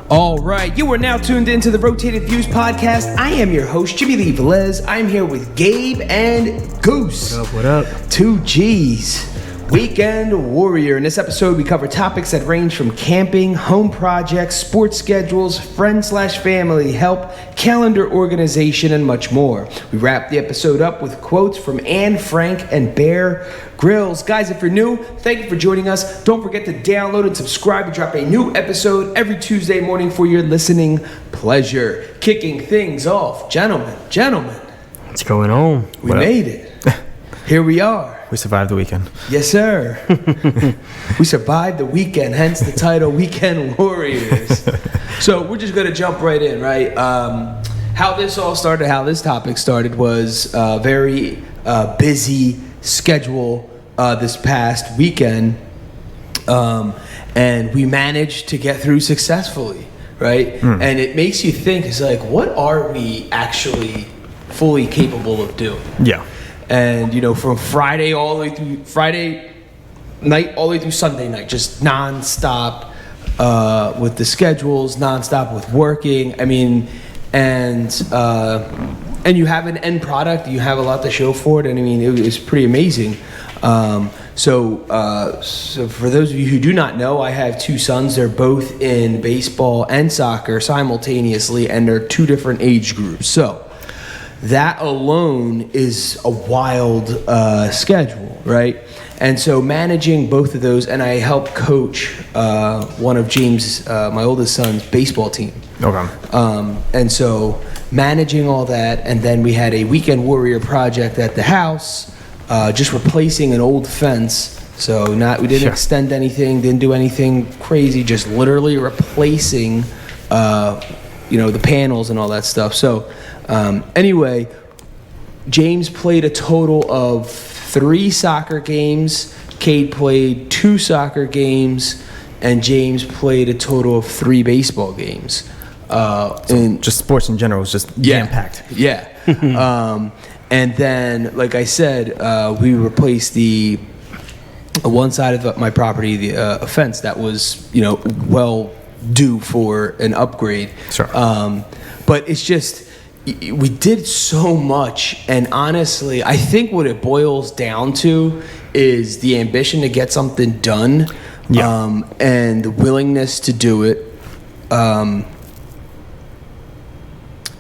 All right, you are now tuned into the Rotated Views podcast. I am your host, Jimmylee Velez. I'm here with Gabe and Goose. What up? Two G's. Weekend Warrior. In this episode, we cover topics that range from camping, home projects, sports schedules, friend/family help, calendar organization, and much more. We wrap the episode up with quotes from Anne Frank and Bear Grylls. Guys, if you're new, thank you for joining us. Don't forget to download and subscribe. We drop a new episode every Tuesday morning for your listening pleasure. Kicking things off, gentlemen. What's going on? We made it. Here we are. We survived the weekend. Yes, sir. We survived the weekend, hence the title, Weekend Warriors. So we're just going to jump right in, right? How this all started, how this topic started was a very busy schedule this past weekend. And we managed to get through successfully, right? And it makes you think, it's like, what are we actually fully capable of doing? Yeah. And, you know, from Friday night all the way through Sunday night, just nonstop with the schedules, nonstop with working. I mean, and you have an end product. You have a lot to show for it. And I mean, it was pretty amazing. So for those of you who do not know, I have two sons. They're both in baseball and soccer simultaneously, and they're two different age groups. So that alone is a wild schedule, right? And so managing both of those, and I help coach one of James, my oldest son's baseball team. Okay. And so managing all that, and then we had a Weekend Warrior project at the house, just replacing an old fence. So we didn't extend anything, didn't do anything crazy, just literally replacing, the panels and all that stuff. So anyway, James played a total of 3 soccer games. Cade played 2 soccer games, and James played a total of 3 baseball games. And just sports in general was just jam-packed. Yeah. And then, like I said, we replaced the one side of my property, a fence that was, well due for an upgrade. Sure. But it's just, we did so much, and honestly, I think what it boils down to is the ambition to get something done, and the willingness to do it. And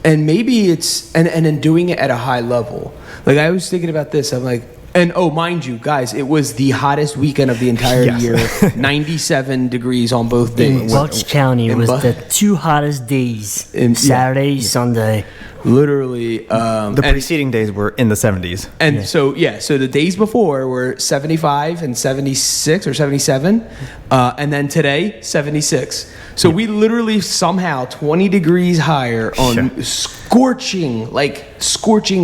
maybe it's, and then doing it at a high level. Like, I was thinking about this, I'm like, and mind you, guys, it was the hottest weekend of the entire year. 97 degrees on both days. In Bucks County, it was the 2 hottest days. Saturday, Sunday. Literally. The preceding days were in the 70s. And so the days before were 75 and 76 or 77. And then today, 76. So we literally somehow 20 degrees higher on scorching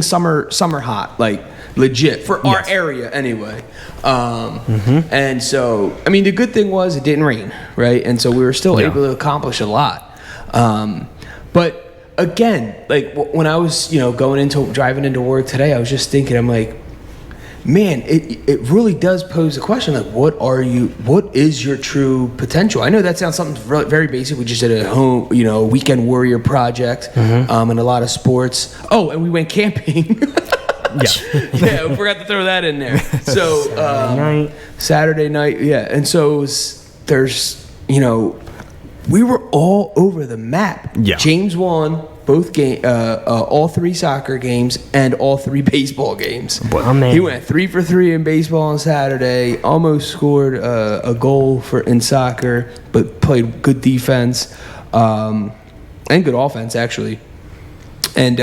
summer hot, like legit for our area anyway. And so, I mean, the good thing was it didn't rain, right? And so we were still able to accomplish a lot. But again, like when I was, driving into work today, I was just thinking, I'm like, man, it really does pose a question, like, what is your true potential? I know that sounds something very basic. We just did a home, Weekend Warrior project, and a lot of sports. Oh, and we went camping. Yeah, we forgot to throw that in there. So Saturday night, and so we were all over the map. Yeah. James won both all 3 soccer games and all 3 baseball games. Oh, man. He went 3 for 3 in baseball on Saturday. Almost scored a goal in soccer, but played good defense and good offense actually, and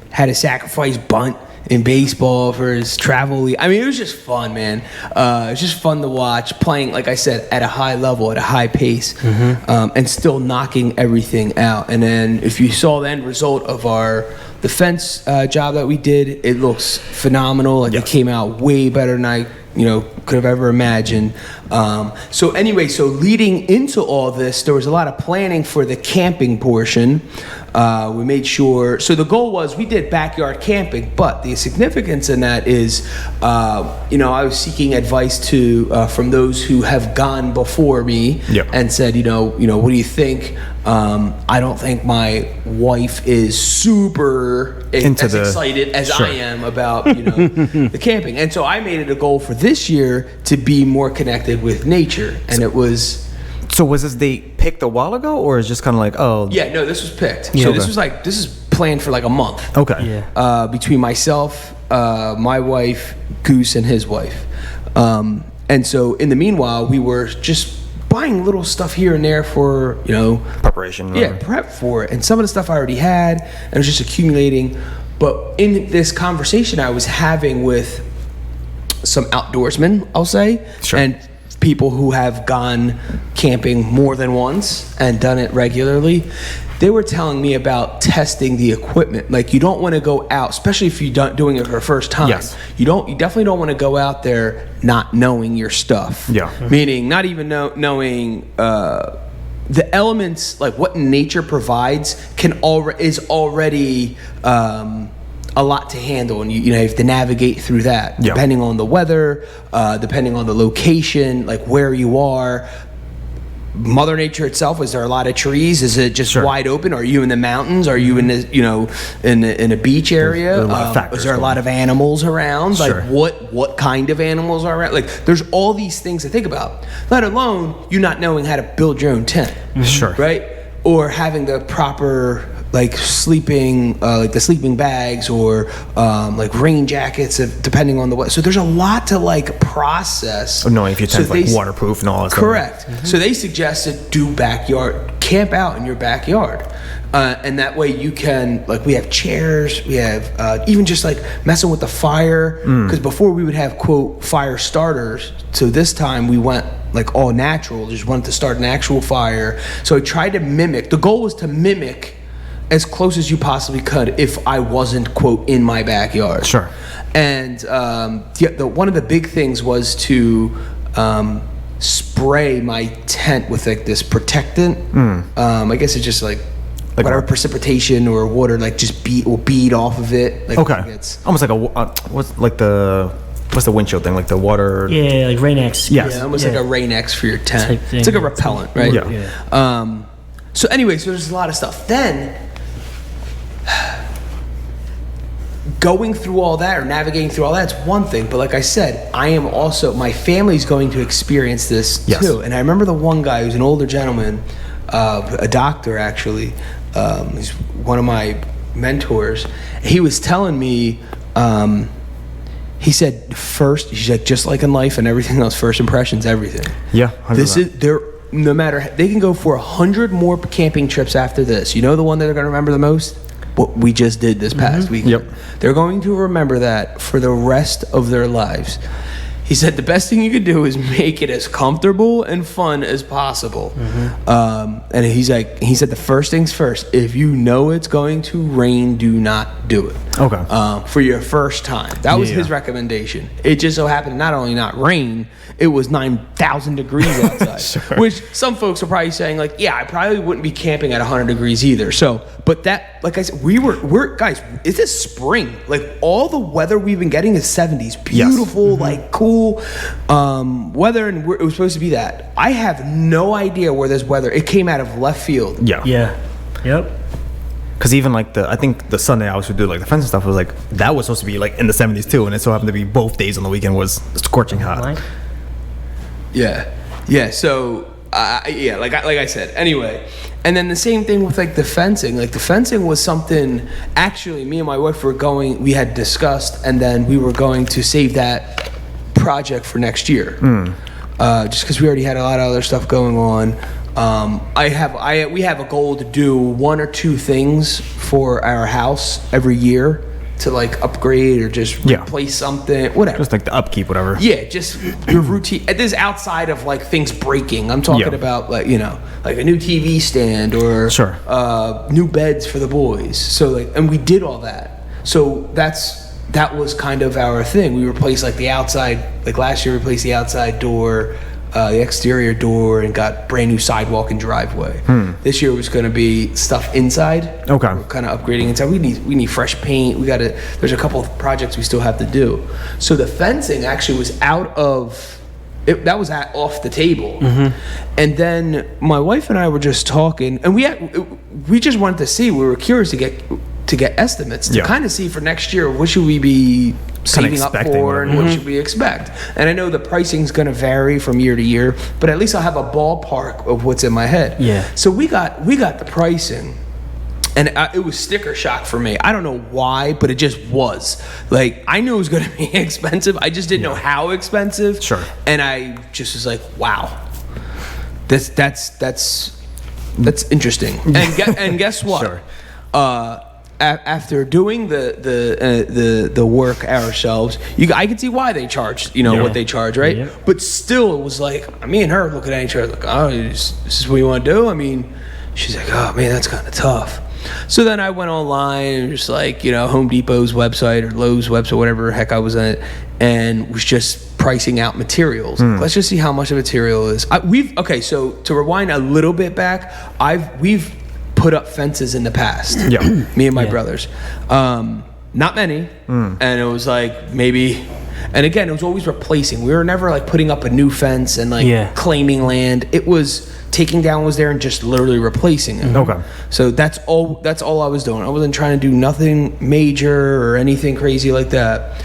had a sacrifice bunt in baseball for his travel league. I mean, it was just fun, man. It was just fun to watch, playing, like I said, at a high level, at a high pace, and still knocking everything out. And then if you saw the end result of the fence job that we did, it looks phenomenal. Like, it came out way better than I could have ever imagined. So leading into all this, there was a lot of planning for the camping portion. We made sure. So the goal was we did backyard camping, but the significance in that is, I was seeking advice from those who have gone before me and said, what do you think? I don't think my wife is super excited as I am about the camping, and so I made it a goal for this year to be more connected with nature, and it was. So was this date picked a while ago, or is just kind of like, oh? Yeah, no, this was picked. So this is planned for like a month. Okay. Yeah. Between myself, my wife, Goose, and his wife, and so in the meanwhile, we were just buying little stuff here and there for preparation. Yeah, prep for it, and some of the stuff I already had, and it was just accumulating. But in this conversation I was having with some outdoorsmen, I'll say, and people who have gone camping more than once and done it regularly, they were telling me about testing the equipment. Like, you don't want to go out, especially if you're doing it for the first time. Yes. You definitely don't want to go out there not knowing your stuff. Yeah. Meaning not even knowing the elements, like what nature provides is already a lot to handle, and you have to navigate through that depending on the weather, depending on the location, like where you are. Mother Nature itself, is there a lot of trees? Is it just wide open? Are you in the mountains? Are you in in a beach area? Is there a lot of animals around? Like what kind of animals are around? Like, there's all these things to think about, let alone you not knowing how to build your own tent. Right? Or having the proper sleeping bags, or rain jackets, depending on the weather. So there's a lot to process. Knowing if your tent's waterproof and all that stuff. Correct. So they suggested do camp out in your backyard. And that way you can, we have chairs, we have even just messing with the fire. Because before we would have, quote, fire starters. So this time we went all natural, just wanted to start an actual fire. So I tried to mimic. The goal was to mimic as close as you possibly could if I wasn't, quote, in my backyard. And one of the big things was to spray my tent with this protectant. I guess it's just whatever precipitation or water just bead off of it. It's almost like what's the windshield thing, like the water? Yeah, like Rain-X. Yes. Yeah, almost like a Rain-X for your tent. It's like a repellent, right? Yeah. So anyway, so there's a lot of stuff. Then going through all that, or navigating through all that's one thing, but like I said, my family's going to experience this too. And I remember the one guy who's an older gentleman, a doctor actually, he's one of my mentors. He was telling me, he said he's like, just like in life and everything else, first impressions, everything. Yeah, 100%. No matter, they can go for 100 more camping trips after this. You know the one that they're going to remember the most? What we just did this past week. They're going to remember that for the rest of their lives. He said the best thing you could do is make it as comfortable and fun as possible. And he said the first things first. If you know it's going to rain, do not do it. For your first time. That was his recommendation. It just so happened to not only not rain, it was 9,000 degrees outside. Which some folks are probably saying I probably wouldn't be camping at 100 degrees either. So, but that, like I said, we're guys, it's this spring. All the weather we've been getting is 70s. Beautiful, cool weather, and it was supposed to be that. I have no idea where this weather, it came out of left field. Yep. Because even I think the Sunday I was to do the fence and stuff was that was supposed to be in the 70s too, and it so happened to be both days on the weekend was scorching hot. Yeah. So like I said. Anyway, and then the same thing with the fencing. The fencing was something. Actually, me and my wife we had discussed, and then we were going to save that project for next year. Just because we already had a lot of other stuff going on. We have a goal to do one or two things for our house every year to upgrade or just replace something, whatever. Just the upkeep, whatever. Yeah, just your routine. This is outside of things breaking. I'm talking about a new TV stand or new beds for the boys. So and we did all that. So that was kind of our thing. We replaced the outside. Last year, we replaced the outside door. the exterior door and got brand new sidewalk and driveway. This year was going to be stuff inside. Okay. We're kind of upgrading inside. We need fresh paint. There's a couple of projects we still have to do. So the fencing actually was that was off the table. And then my wife and I were just talking, and we just wanted to see. We were curious to get estimates to kind of see for next year what should we be saving up for and what should we expect. And I know the pricing's going to vary from year to year, but at least I'll have a ballpark of what's in my head. Yeah. So we got the pricing. And it was sticker shock for me. I don't know why, but it just was. Like, I knew it was going to be expensive. I just didn't know how expensive. Sure. And I just was like, wow, that's interesting. And guess what? Sure. After doing the work ourselves, I could see why they charge, what they charge, right? Yeah. But still, it was like, me and her looking at each other like, oh, this is what you want to do? I mean, she's like, oh man, that's kind of tough. So then I went online and just like, Home Depot's website or Lowe's website, whatever the heck I was at, and was just pricing out materials. Let's just see how much the material is. So to rewind a little bit back, we've put up fences in the past. Yeah. Me and my brothers. Not many. And it was like maybe, and again, it was always replacing. We were never like putting up a new fence and like claiming land. It was taking down was there and just literally replacing it. Okay. So that's all I was doing. I wasn't trying to do nothing major or anything crazy like that.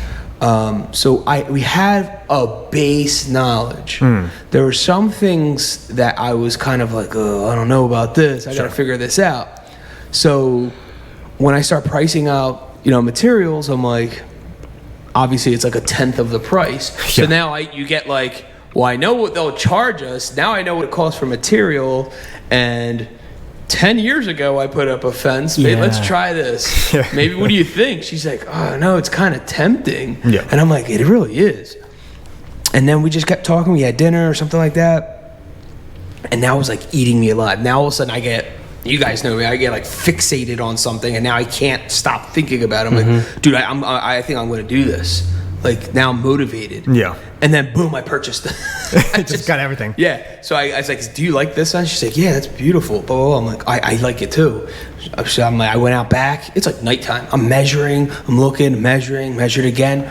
So we had a base knowledge. There were some things that I was kind of like, oh, I don't know about this. I got to figure this out. So when I start pricing out, materials, I'm like, obviously it's like 1/10 of the price. So now you get like, well, I know what they'll charge us. Now I know what it costs for material. And 10 years ago, I put up a fence. Maybe let's try this. Maybe, what do you think? She's like, oh, no, it's kind of tempting. Yeah. And I'm like, it really is. And then we just kept talking. We had dinner or something like that. And now it was like eating me alive. Now all of a sudden you guys know me, I get like fixated on something. And now I can't stop thinking about it. I'm like, dude, I think I'm going to do this. Like, now I'm motivated. Yeah. And then, boom, I purchased it. I just got everything. Yeah. So I was like, do you like this one? She's like, yeah, that's beautiful. Blah, blah, blah. I'm like, I like it too. So I went out back. It's like nighttime. I'm measuring. I'm looking, measured again.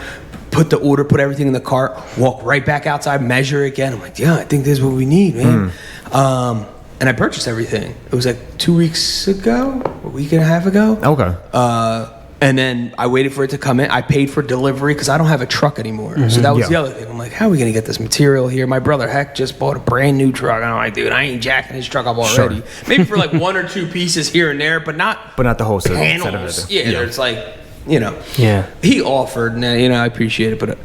Put everything in the cart. Walk right back outside, measure again. I'm like, yeah, I think this is what we need, man. And I purchased everything. It was like 2 weeks ago, a week and a half ago. Okay. And then I waited for it to come in. I paid for delivery because I don't have a truck anymore. So that was the other thing. I'm like, how are we going to get this material here? My brother, just bought a brand new truck. I'm like, dude, I ain't jacking his truck up already. Sure. Maybe for like 1 or 2 pieces here and there, but not the whole panels. It's like, Yeah. He offered, and I appreciate it, but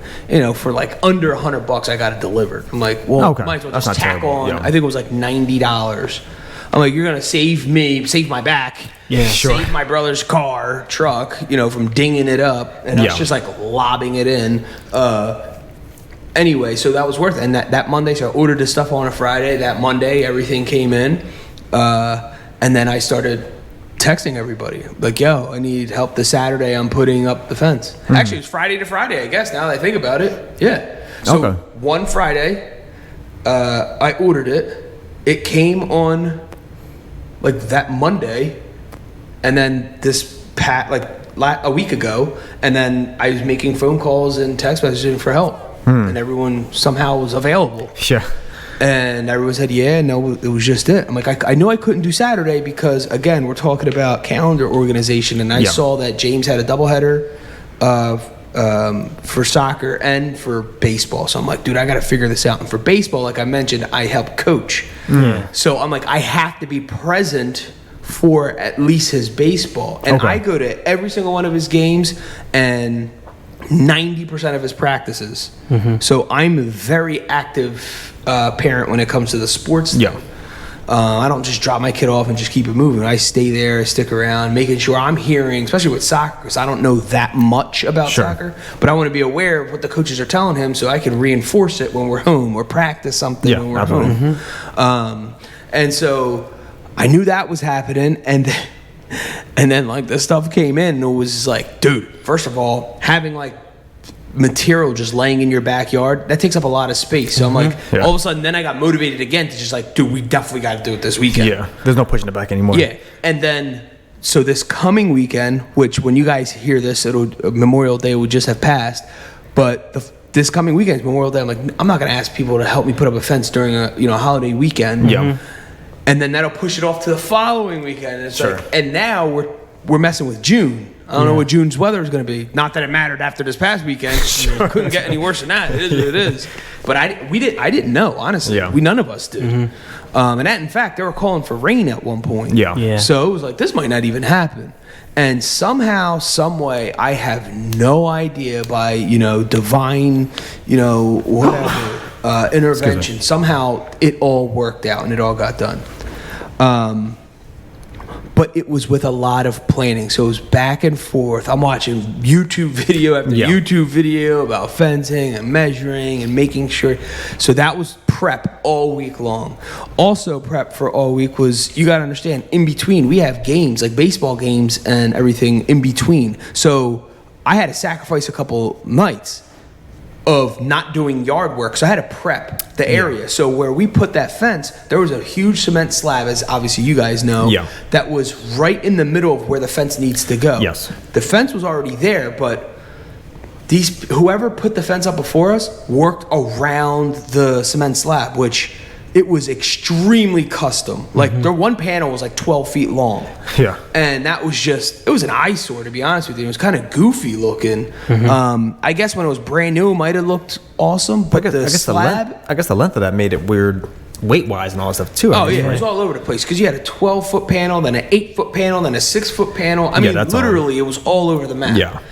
for like under $100, I got it delivered. I'm like, well, might as well just tack on. I think it was like $90. I'm like, you're gonna save my back. Yeah, save my brother's truck, from dinging it up, and I was just like lobbing it in. Anyway, so that was worth it. And that Monday, so I ordered the stuff on a Friday. That Monday, everything came in, and then I started texting everybody like, yo, I need help this Saturday. I'm putting up the fence. Actually, it was Friday to Friday, I guess, now that I think about it. Yeah. So one Friday, I ordered it. It came on like that Monday, and then a week ago, and then I was making phone calls and text messaging for help, and everyone somehow was available. Sure. And everyone said, yeah, no, it was just it. I'm like, I knew I couldn't do Saturday because, again, we're talking about calendar organization, and I saw that James had a doubleheader for soccer and for baseball. So I'm like, dude, I got to figure this out. And for baseball, like I mentioned, I help coach. So I'm like, I have to be present for at least his baseball. And I go to every single one of his games and 90% of his practices. So I'm a very active parent when it comes to the sports stuff. I don't just drop my kid off and just keep it moving. I stay there, stick around, making sure I'm hearing, especially with soccer, because I don't know that much about soccer, but I want to be aware of what the coaches are telling him so I can reinforce it when we're home or practice something when we're home. And so I knew that was happening, and then like this stuff came in, and it was like, dude, first of all, having like material just laying in your backyard, that takes up a lot of space. So I'm like, all of a sudden, then I got motivated again to just like, dude, we definitely got to do it this weekend. Yeah, there's no pushing it back anymore. Yeah, and then so this coming weekend, which when you guys hear this, Memorial Day would just have passed, but this coming weekend is Memorial Day. I'm like, I'm not gonna ask people to help me put up a fence during a holiday weekend. Yeah, and then that'll push it off to the following weekend. And it's like, and now we're messing with June. I don't know what June's weather is going to be. Not that it mattered after this past weekend. Couldn't get any worse than that. It is what it is. But I didn't know, honestly. Yeah. None of us did. And that, in fact, they were calling for rain at one point. Yeah. So it was like, this might not even happen. And somehow, some way, I have no idea by, divine, whatever, intervention. Somehow it all worked out and it all got done. But it was with a lot of planning. So it was back and forth. I'm watching YouTube video after YouTube video about fencing and measuring and making sure. So that was prep all week long. Also prep for all week was, you got to understand, in between, we have games, like baseball games and everything in between. So I had to sacrifice a couple nights of not doing yard work. So I had to prep the area. So where we put that fence, there was a huge cement slab, as obviously you guys know, that was right in the middle of where the fence needs to go. Yes. The fence was already there, but whoever put the fence up before us worked around the cement slab, which it was extremely custom. Like their one panel was like 12 feet long. Yeah. And that was it was an eyesore, to be honest with you. It was kind of goofy looking. I guess when it was brand new, it might have looked awesome, but the slab... I guess the length of that made it weird weight-wise and all that stuff, too. Oh, yeah, it was all over the place, because you had a 12-foot panel, then an 8-foot panel, then a 6-foot panel. I mean, literally, it was all over the map. Yeah.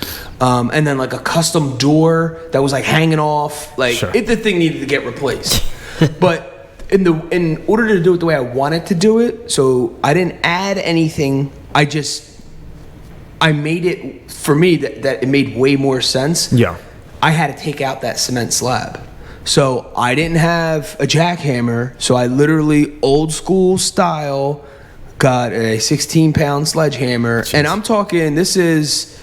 And then, like, a custom door that was, like, hanging off. Like, the thing needed to get replaced. But... In order to do it the way I wanted to do it, so I didn't add anything. I made it, for me, that it made way more sense. Yeah. I had to take out that cement slab. So I didn't have a jackhammer, so I literally, old school style, got a 16-pound sledgehammer. Jeez. And I'm talking, this is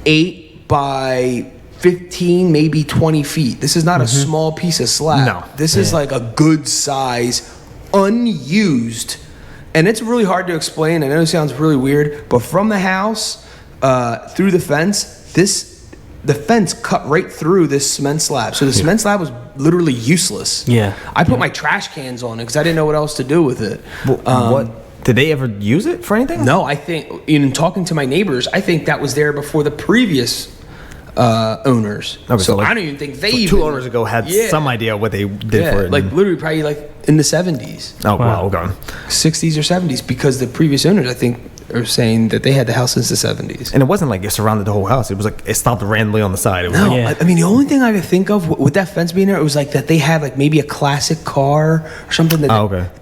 8 by 15, maybe 20 feet. This is not a small piece of slab. No. This is like a good size, unused. And it's really hard to explain. I know it sounds really weird, but from the house through the fence, the fence cut right through this cement slab. So the cement slab was literally useless. Yeah. I put my trash cans on it because I didn't know what else to do with it. What? Did they ever use it for anything? No, I think, in talking to my neighbors, I think that was there before the previous owners. Okay, so like, I don't even think they so 2 owners ago had some idea what they did for it. Like literally probably like in the 70s. Oh, wow, okay. 60s or 70s, because the previous owners, I think, are saying that they had the house since the 70s. And it wasn't like it surrounded the whole house. It was like it stopped randomly on the side. It was I mean, the only thing I could think of with that fence being there, it was like that they had like maybe a classic car or something.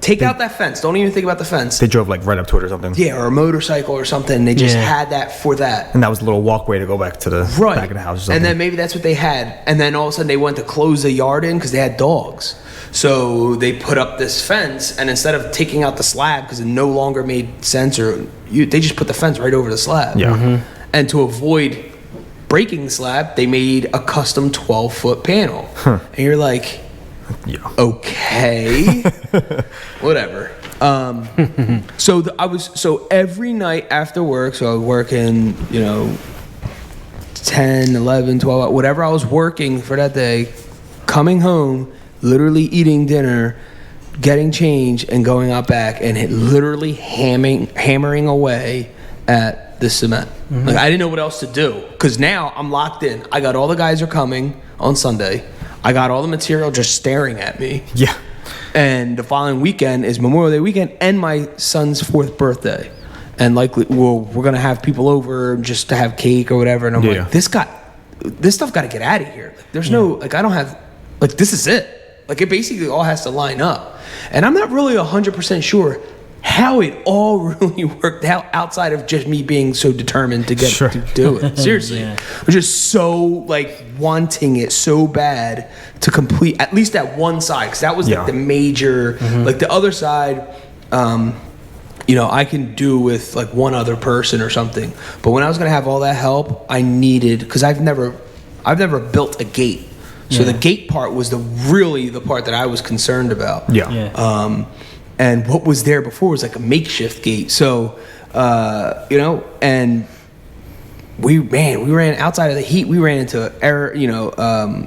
Take out that fence. Don't even think about the fence. They drove like right up to it or something. Yeah, or a motorcycle or something. And they just had that for that. And that was a little walkway to go back to the back of the house or something. And then maybe that's what they had. And then all of a sudden they went to close the yard in because they had dogs. So they put up this fence, and instead of taking out the slab because it no longer made sense, they just put the fence right over the slab. Yeah. And to avoid breaking the slab, they made a custom 12-foot panel. And you're like, okay, whatever. So every night after work, so I was working, 10, 11, 12, whatever I was working for that day, coming home, literally eating dinner, getting change, and going out back and literally hammering away at the cement. Like, I didn't know what else to do, because now I'm locked in. I got all the guys are coming on Sunday. I got all the material just staring at me. Yeah. And the following weekend is Memorial Day weekend and my son's 4th birthday. And likely, we're going to have people over just to have cake or whatever. And I'm like, this stuff got to get out of here. Like, there's no, like, I don't have, like, this is it. Like, it basically all has to line up. And I'm not really 100% sure how it all really worked out outside of just me being so determined to get to do it. Seriously. I'm just so, like, wanting it so bad to complete at least that one side. Because that was, like, the major, like, the other side, I can do with, like, one other person or something. But when I was going to have all that help, I needed, because I've never I've never built a gate. So the gate part was the part that I was concerned about. Yeah. And what was there before was like a makeshift gate. So, and we ran outside of the heat. We ran into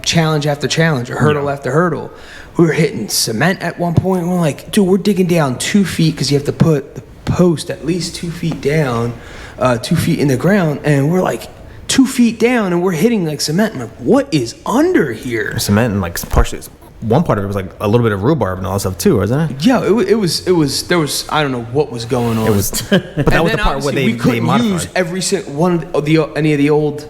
challenge after challenge, or hurdle after hurdle. We were hitting cement at one point. We're like, dude, we're digging down 2 feet because you have to put the post at least 2 feet down, 2 feet in the ground. And we're like 2 feet down and we're hitting like cement. I'm like, what is under here? Cement and like partially, one part of it was like a little bit of rurbarb and all that stuff too, wasn't it? Yeah, it was. There was, I don't know what was going on. It was, but that was the part where we couldn't modified. use every single one of any of the old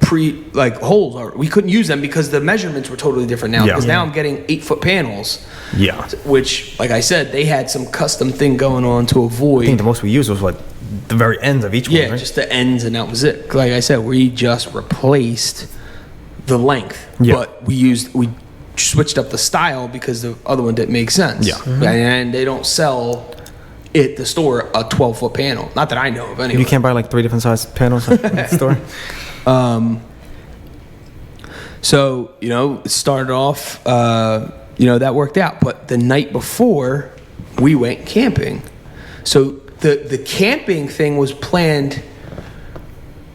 holes. Or we couldn't use them because the measurements were totally different now. Because now I'm getting 8-foot panels. Yeah. Which, like I said, they had some custom thing going on to avoid. I think the most we used was what the very ends of each one. Yeah, right? just the ends, and that was it. Like I said, we just replaced the length, but we switched up the style because the other one didn't make sense. Yeah. And they don't sell at the store a 12-foot panel. Not that I know of, anyway. You can't buy like 3 different size panels at the store. So, it started off, that worked out. But the night before, we went camping. So the camping thing was planned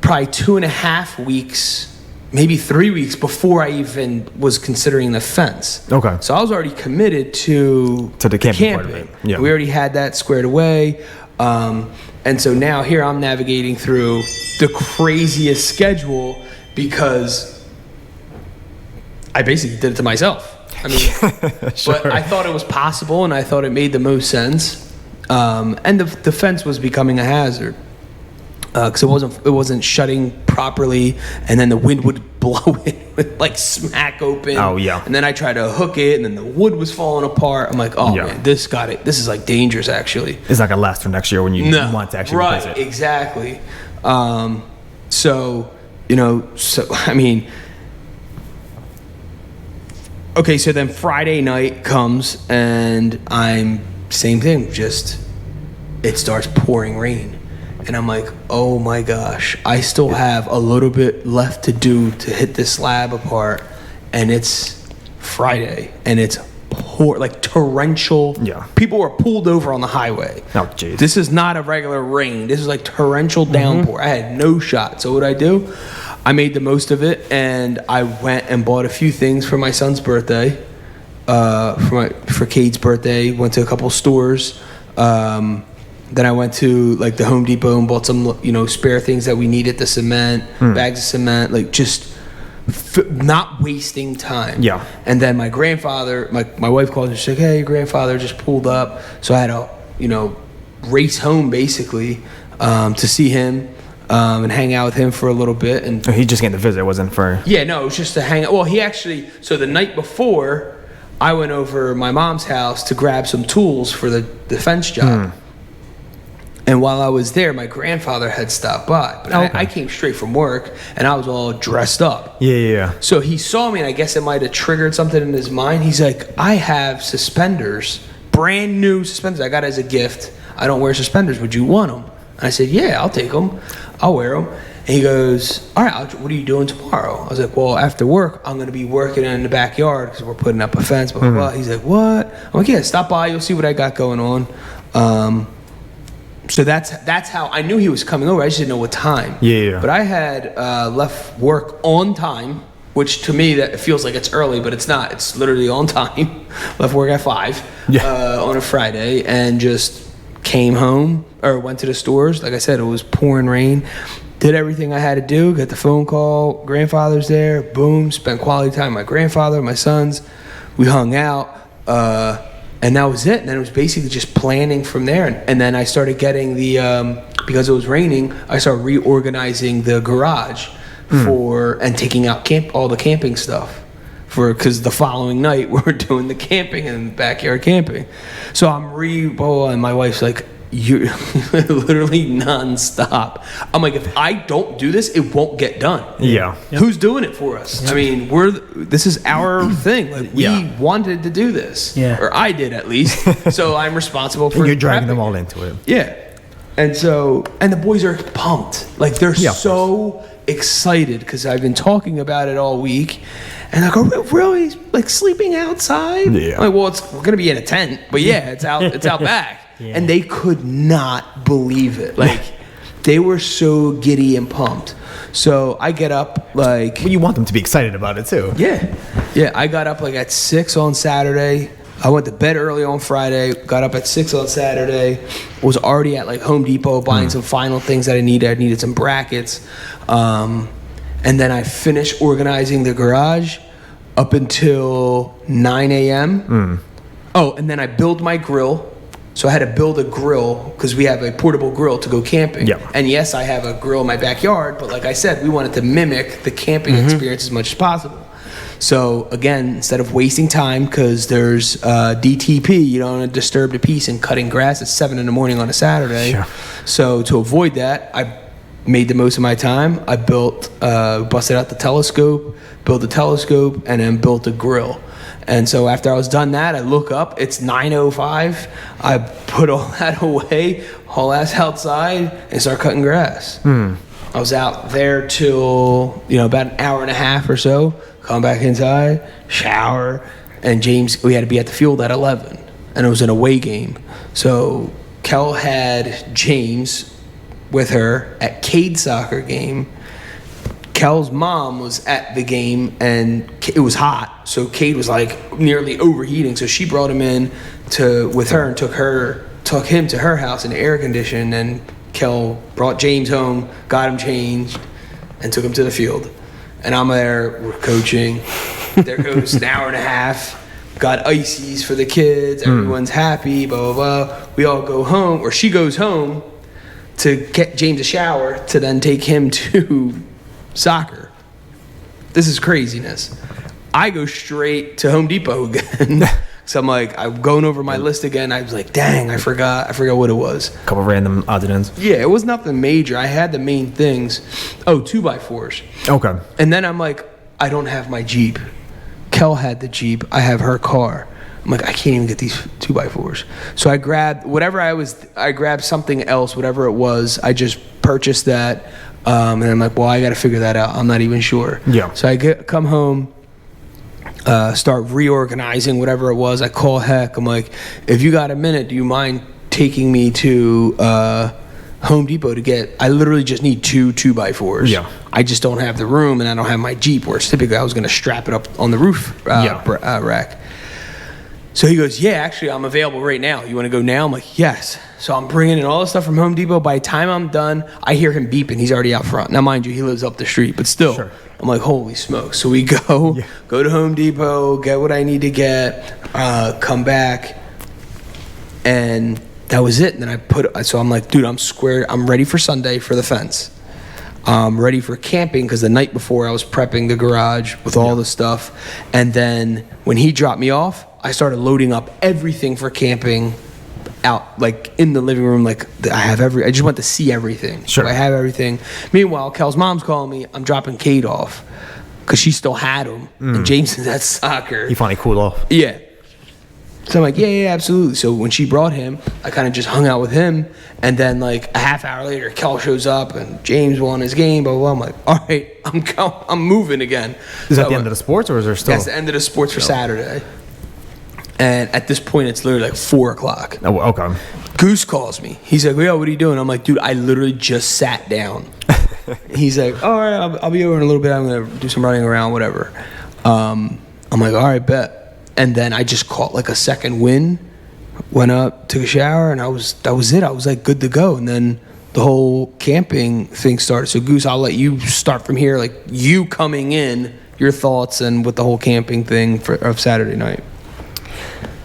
probably 2.5 weeks, maybe 3 weeks before I even was considering the fence. Okay. So I was already committed to the camping part of it. Yeah. We already had that squared away. And so now here I'm navigating through the craziest schedule because I basically did it to myself. I mean, Sure. but I thought it was possible and I thought it made the most sense. And the fence was becoming a hazard because it wasn't shutting properly, and then the wind would blow it, would like smack open. Oh yeah. And then I tried to hook it, and then the wood was falling apart. I'm like, oh man, this is like dangerous actually. It's not gonna last for next year when you want to actually replace it. Exactly. So I mean. Okay, so then Friday night comes and same thing, just it starts pouring rain. And I'm like, oh my gosh, I still have a little bit left to do to hit this slab apart. And it's Friday and it's torrential. Yeah. People were pulled over on the highway. Oh, jeez. This is not a regular rain. This is like torrential downpour. I had no shot. So what I do? I made the most of it, and I went and bought a few things for my son's birthday, for Cade's birthday. Went to a couple stores. Then I went to like the Home Depot and bought some, spare things that we needed, the cement, bags of cement, like just not wasting time. Yeah. And then my grandfather, my wife called and she's like, hey, your grandfather just pulled up. So I had to, race home basically to see him. And hang out with him for a little bit. And he just came to visit, it wasn't for... Yeah, no, it was just to hang out. Well, so the night before, I went over my mom's house to grab some tools for the fence job. And while I was there, my grandfather had stopped by. But I came straight from work, and I was all dressed up. Yeah. So he saw me, and I guess it might have triggered something in his mind. He's like, I have suspenders, brand new suspenders I got as a gift. I don't wear suspenders. Would you want them? I said, yeah, I'll take them. I'll wear them. And he goes, all right, what are you doing tomorrow? I was like, well, after work, I'm going to be working in the backyard because we're putting up a fence, blah, blah, blah. He's like, what? I'm like, yeah, stop by. You'll see what I got going on. So that's how I knew he was coming over. I just didn't know what time. Yeah. But I had left work on time, which to me, that feels like it's early, but it's not. It's literally on time. Left work at 5 on a Friday and just came home or went to the stores. Like I said, it was pouring rain. Did everything I had to do. Got the phone call. Grandfather's there. Boom. Spent quality time with my grandfather, my sons. We hung out. And that was it. And then it was basically just planning from there. And then I started getting because it was raining, I started reorganizing the garage and taking out all the camping stuff. Because the following night we were doing the camping and backyard camping. So and my wife's like, you're literally nonstop. I'm like, if I don't do this, it won't get done. Yeah. Who's doing it for us? I mean, this is our thing. Like, we wanted to do this. Yeah. Or I did at least. So I'm responsible for And you're dragging prepping them all it. into it. Yeah. And the boys are pumped. Like, they're so excited because I've been talking about it all week. And I go, really? Like, sleeping outside? Yeah. I'm like, well, we're going to be in a tent. But yeah, it's out back. Yeah. And they could not believe it. Like, they were so giddy and pumped. So I get up like... Well, you want them to be excited about it too. Yeah. Yeah, I got up like at 6 on Saturday. I went to bed early on Friday, got up at 6 on Saturday, was already at like Home Depot buying some final things that I needed. I needed some brackets. And then I finished organizing the garage up until 9 a.m. Oh, and then I built my grill. So I had to build a grill because we have a portable grill to go camping. Yep. And yes, I have a grill in my backyard, but like I said, we wanted to mimic the camping experience as much as possible. So again, instead of wasting time, because there's DTP, you don't want to disturb the peace, and cutting grass at 7 a.m. on a Saturday. Sure. So to avoid that, I made the most of my time. I busted out the telescope, built a telescope, and then built a grill. And so after I was done that, I look up, it's 9:05. I put all that away, haul ass outside, and start cutting grass. I was out there till, about an hour and a half or so, come back inside, shower, and James, we had to be at the field at 11, and it was an away game. So Kel had James with her at Cade's soccer game. Kel's mom was at the game, and it was hot, so Cade was like nearly overheating. So she brought him in with her and took him to her house in the air condition. And Kel brought James home, got him changed, and took him to the field. And I'm there, we're coaching. There goes an hour and a half. Got ices for the kids. Everyone's happy. Blah blah blah. We all go home, or she goes home to get James a shower to then take him to soccer. This is craziness. I go straight to Home Depot again. So I'm going over my list again. I was like, dang, I forgot what it was. A couple random odds and ends. Yeah, it was nothing major. I had the main things. 2x4s. Okay. And then I'm like, I don't have my Jeep. Kel had the Jeep. I have her car. I'm like, I can't even get these 2x4s. So I grabbed I grabbed something else, whatever it was. I just purchased that. And I'm like, well, I got to figure that out. I'm not even sure. Yeah. So I come home, start reorganizing whatever it was. I call Heck. I'm like, if you got a minute, do you mind taking me to Home Depot to get? I literally just need 2x4s. Yeah. I just don't have the room, and I don't have my Jeep, where typically I was going to strap it up on the roof rack. So he goes, yeah, actually, I'm available right now. You want to go now? I'm like, yes. So I'm bringing in all the stuff from Home Depot. By the time I'm done, I hear him beeping. He's already out front. Now, mind you, he lives up the street, but still. Sure. I'm like, holy smokes. So we go to Home Depot, get what I need to get, come back, and that was it. And then so I'm like, dude, I'm squared. I'm ready for Sunday for the fence. I'm ready for camping because the night before I was prepping the garage with all the stuff. And then when he dropped me off, I started loading up everything for camping out, like in the living room. Like I just want to see everything. Sure. So I have everything. Meanwhile, Kel's mom's calling me. I'm dropping Cade off because she still had him. And James is at soccer. He finally cooled off. Yeah. So I'm like, yeah, absolutely. So when she brought him, I kind of just hung out with him. And then like a half hour later, Kel shows up and James won his game, blah, blah, blah. I'm like, all right, I'm moving again. Is that the end of the sports, or is there still? That's the end of the sports for Saturday. And at this point, it's literally like 4 o'clock. Oh, okay. Goose calls me. He's like, yo, what are you doing? I'm like, dude, I literally just sat down. He's like, all right, I'll be over in a little bit. I'm going to do some running around, whatever. I'm like, all right, bet. And then I just caught like a second wind, went up, took a shower, and that was it. I was like good to go. And then the whole camping thing started. So Goose, I'll let you start from here. Like you coming in, your thoughts and with the whole camping thing of Saturday night.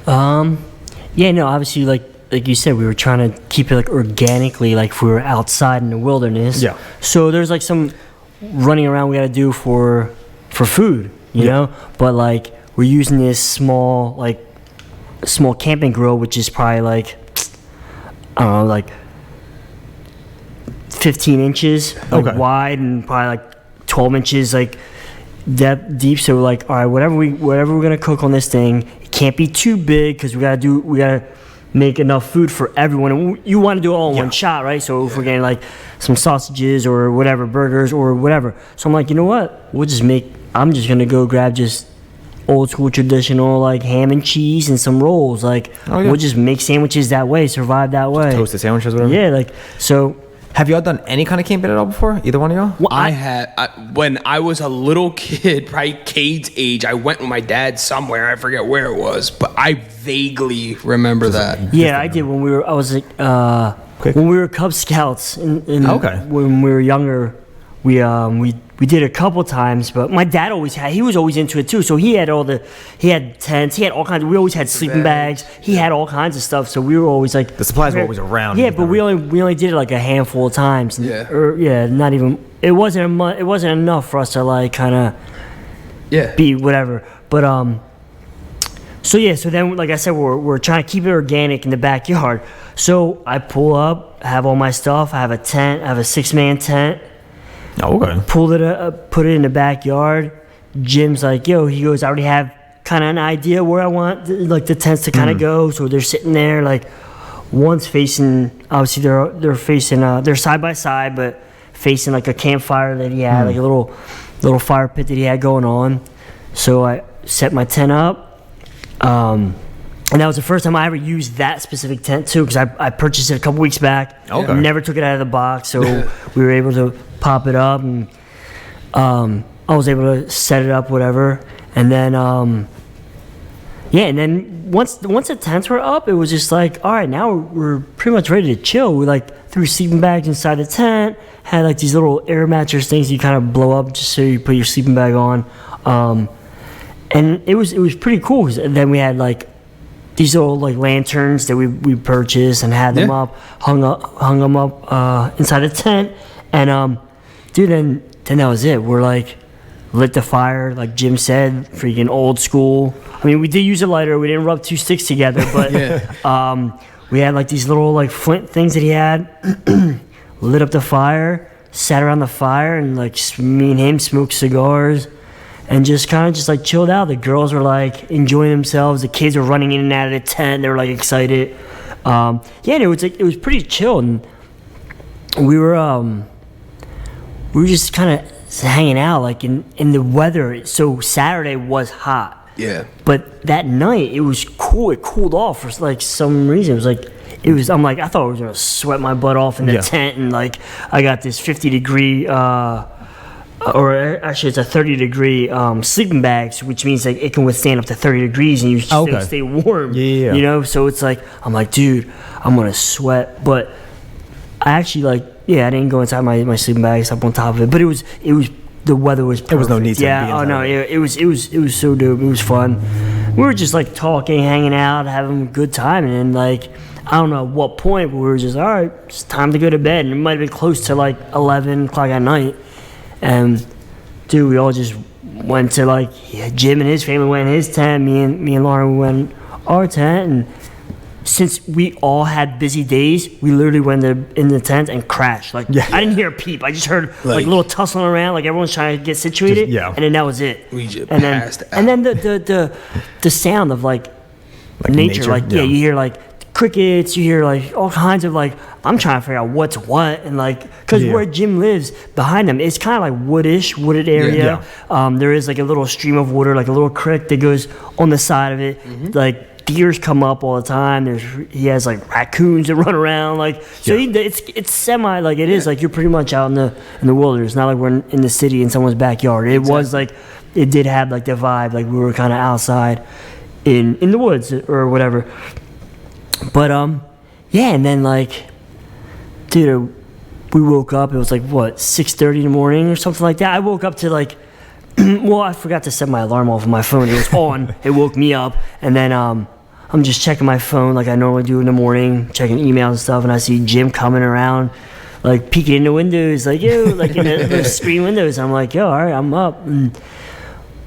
Yeah, no, obviously like you said, we were trying to keep it like organically, like if we were outside in the wilderness. Yeah. So there's like some running around we got to do for food, you know, but like we're using this small camping grill, which is probably like, I don't know, like 15 inches wide and probably like 12 inches like deep. So we're like, all right, whatever we're gonna cook on this thing, it can't be too big because we gotta make enough food for everyone. And you want to do it all in one shot, right? So if we're getting like some sausages or whatever, burgers or whatever. So I'm like, you know what? I'm just going to go grab just old school traditional like ham and cheese and some rolls. Like we'll just make sandwiches that way, survive that way. Toasted sandwiches, whatever. Yeah, like so. Have y'all done any kind of camping at all before? Either one of y'all? Well, when I was a little kid, probably Cade's age, I went with my dad somewhere. I forget where it was, but I vaguely remember that. Yeah, I did when we were. I was like, when we were Cub Scouts. When we were younger, we did a couple times. But my dad he was always into it too. So he had tents, he had all kinds. We always had sleeping bags. He had all kinds of stuff. So we were always like the supplies were always around. Yeah, but we only did it like a handful of times. Not even. It wasn't enough for us to like kind of be whatever. But So then like I said, we're trying to keep it organic in the backyard. So I pull up, have all my stuff. I have a tent. I have a 6-man tent. Oh, okay. Pulled it up, put it in the backyard. Jim's like, yo, he goes, I already have kind of an idea where I want the tents to kind of go. So they're sitting there, like one's facing, obviously they're facing, they're side by side, but facing like a campfire that he had, like a little fire pit that he had going on. So I set my tent up. And that was the first time I ever used that specific tent too, because I purchased it a couple weeks back. Okay. Never took it out of the box, so we were able to pop it up, and I was able to set it up, whatever. And then, and then once the tents were up, it was just like, all right, now we're pretty much ready to chill. We like threw sleeping bags inside the tent, had like these little air mattress things you kind of blow up just so you put your sleeping bag on, and it was pretty cool. And then we had like these little like lanterns that we purchased and had them up, hung them up inside the tent, and dude, then that was it. We're like lit the fire, like Jim said, freaking old school. I mean, we did use a lighter. We didn't rub 2 sticks together, but we had like these little like flint things that he had. Lit up the fire, sat around the fire, and like me and him smoked cigars. And just kind of just like chilled out. The girls were like enjoying themselves. The kids were running in and out of the tent. They were like excited. And it was pretty chill. And we were just kind of hanging out like in the weather. So Saturday was hot. Yeah. But that night it was cool. It cooled off for like some reason. I'm like I thought I was gonna sweat my butt off in the tent, and like I got this 50-degree. Or actually, it's a 30-degree sleeping bag, which means like it can withstand up to 30 degrees, and you still stay warm. Yeah. You know, so it's like I'm like, dude, I'm gonna sweat. But I actually I didn't go inside my sleeping bag, up on top of it. But it was the weather was perfect. There was no need to be inside. It was so dope. It was fun. We were just like talking, hanging out, having a good time, and then like I don't know at what point, but we were just all right. It's time to go to bed, and it might have been close to like 11 o'clock at night. And dude, we all just went to like Jim and his family went in his tent. Me and Lauren went our tent. And since we all had busy days, we literally went in the tent and crashed. Like I didn't hear a peep. I just heard like a little tussling around, like everyone's trying to get situated. And then that was it. We just passed out. And then the sound of like nature. Like you hear like crickets, you hear like all kinds of like I'm trying to figure out what's what, and like because where Jim lives behind him, it's kind of like wooded area. There is like a little stream of water, like a little creek that goes on the side of it. Like deers come up all the time. He has like raccoons that run around, like so it's semi like it is like you're pretty much out in the wilderness, not like we're in the city in someone's backyard. It was like it did have like the vibe, like we were kind of outside in the woods or whatever. But and then like, dude, we woke up. It was like what 6:30 in the morning or something like that. I woke up to like, well, I forgot to set my alarm off on my phone. It was on. It woke me up, and then I'm just checking my phone like I normally do in the morning, checking emails and stuff, and I see Jim coming around, like peeking in the windows, like yo, like in the screen windows. I'm like, yo, all right, I'm up. And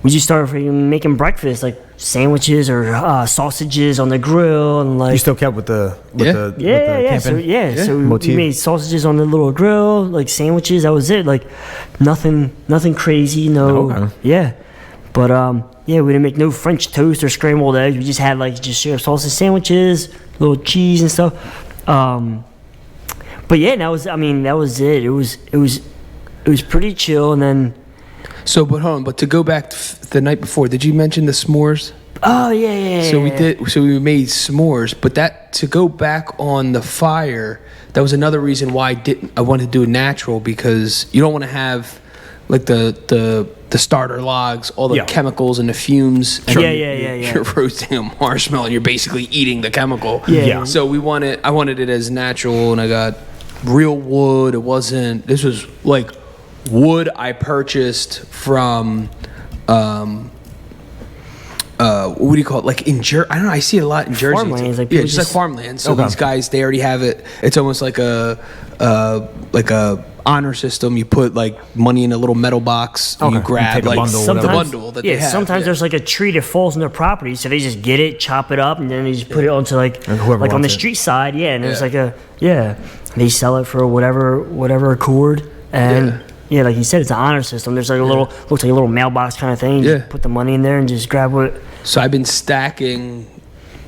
we just started making breakfast, like sandwiches or sausages on the grill, and like you still kept with the camping? So we made sausages on the little grill, like sandwiches. That was it. Like nothing crazy. But yeah, we didn't make no French toast or scrambled eggs. We just had like just sausage sandwiches, little cheese and stuff. But yeah, that was it. It was pretty chill, and then. So, but hold on. But to go back to the night before, did you mention the s'mores? Oh yeah. So we did. So we made s'mores, but that to go back on the fire. That was another reason why I wanted to do it natural, because you don't want to have like the starter logs, all the chemicals and the fumes. And You're roasting a marshmallow and you're basically eating the chemical. Yeah. So I wanted it as natural, and I got real wood. This was like wood I purchased from what do you call it? Like in I don't know. I see it a lot in Jersey. Farmlands, like just like farmlands. So these guys, they already have it. It's almost like a honor system. You put like money in a little metal box. You grab like the bundle that they have. Sometimes there's like a tree that falls on their property, so they just get it, chop it up, and then they just put it onto like on the street side. Yeah, and there's like they sell it for whatever accord, and. Yeah, like you said, it's an honor system. There's like looks like a little mailbox kind of thing. You put the money in there and just grab what. So I've been stacking.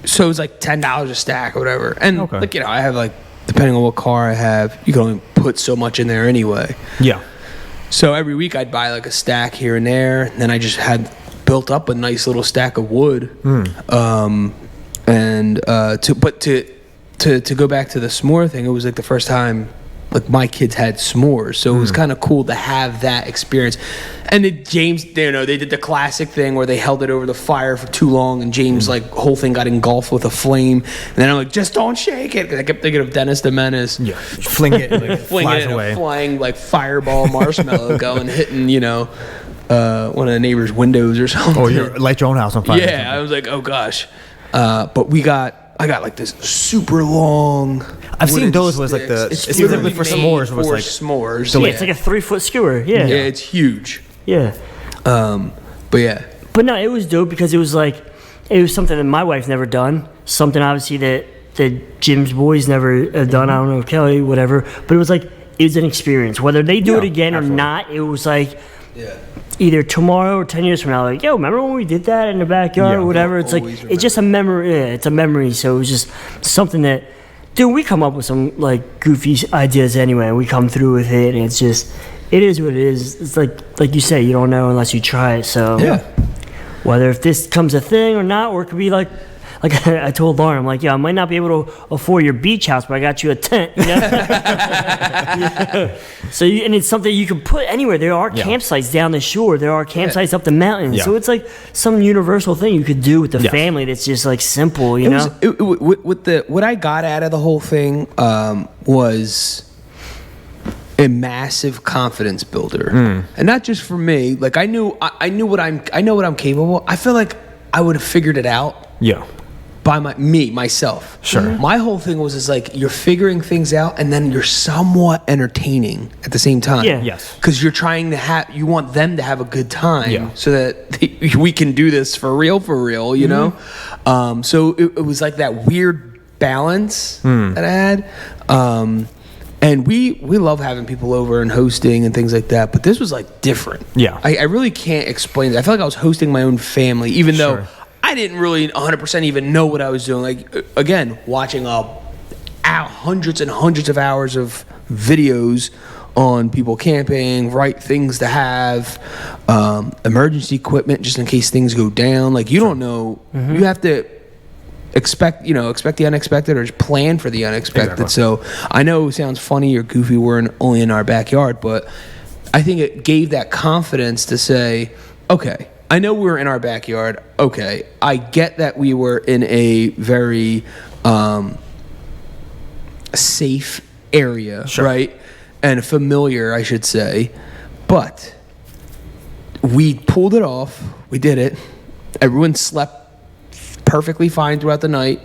So it was like $10 a stack or whatever. And like, you know, I have like, depending on what car I have, you can only put so much in there anyway. Yeah. So every week I'd buy like a stack here and there. And then I just had built up a nice little stack of wood. To go back to the s'more thing, it was like the first time like my kids had s'mores, so it was kind of cool to have that experience. And James, you know, they did the classic thing where they held it over the fire for too long, and James like whole thing got engulfed with a flame. And then I'm like, just don't shake it, because I kept thinking of Dennis the Menace. Yeah, fling it, and like, flies away, a flying like fireball marshmallow going hitting, you know, one of the neighbors' windows or something. Or you light your own house on fire. Yeah, I was like, oh gosh. But I got like this super long. I've seen those was like specifically for s'mores. Was like s'mores. Yeah, it's like a 3-foot skewer. Yeah. Yeah, it's huge. Yeah. But yeah. But no, it was dope because it was something that my wife's never done. Something obviously that Jim's boys never have done. I don't know, Kelly, whatever. But it was an experience. Whether they do it again or not, it was like. Yeah. Either tomorrow or 10 years from now, like, yo, remember when we did that in the backyard or whatever? It's like, it's just a memory. Yeah, it's a memory. So it was just something that, dude, we come up with some like goofy ideas anyway. And we come through with it, and it's just, it is what it is. It's like you say, you don't know unless you try it. So whether if this comes a thing or not, or it could be like I told Lauren, I'm like, yeah, I might not be able to afford your beach house, but I got you a tent. You know? So, and it's something you can put anywhere. There are campsites down the shore. There are campsites up the mountain. Yeah. So it's like some universal thing you could do with the family that's just like simple, you know? What I got out of the whole thing was a massive confidence builder, and not just for me. Like I know what I'm capable of. I feel like I would have figured it out. Yeah. By myself. Sure. My whole thing was like you're figuring things out, and then you're somewhat entertaining at the same time. Yeah. Yes. Because you're trying to you want them to have a good time, so that we can do this for real, you know. So it was like that weird balance that I had. And we love having people over and hosting and things like that, but this was like different. Yeah. I really can't explain it. I felt like I was hosting my own family, even though I didn't really 100% even know what I was doing. Like, again, watching hundreds and hundreds of hours of videos on people camping, right things to have, emergency equipment just in case things go down. Like, you don't know. You have to expect the unexpected, or just plan for the unexpected. Exactly. So I know it sounds funny or goofy, we're only in our backyard, but I think it gave that confidence to say, okay, I know we were in our backyard. Okay, I get that we were in a very safe area, right? And familiar, I should say. But we pulled it off. We did it. Everyone slept perfectly fine throughout the night.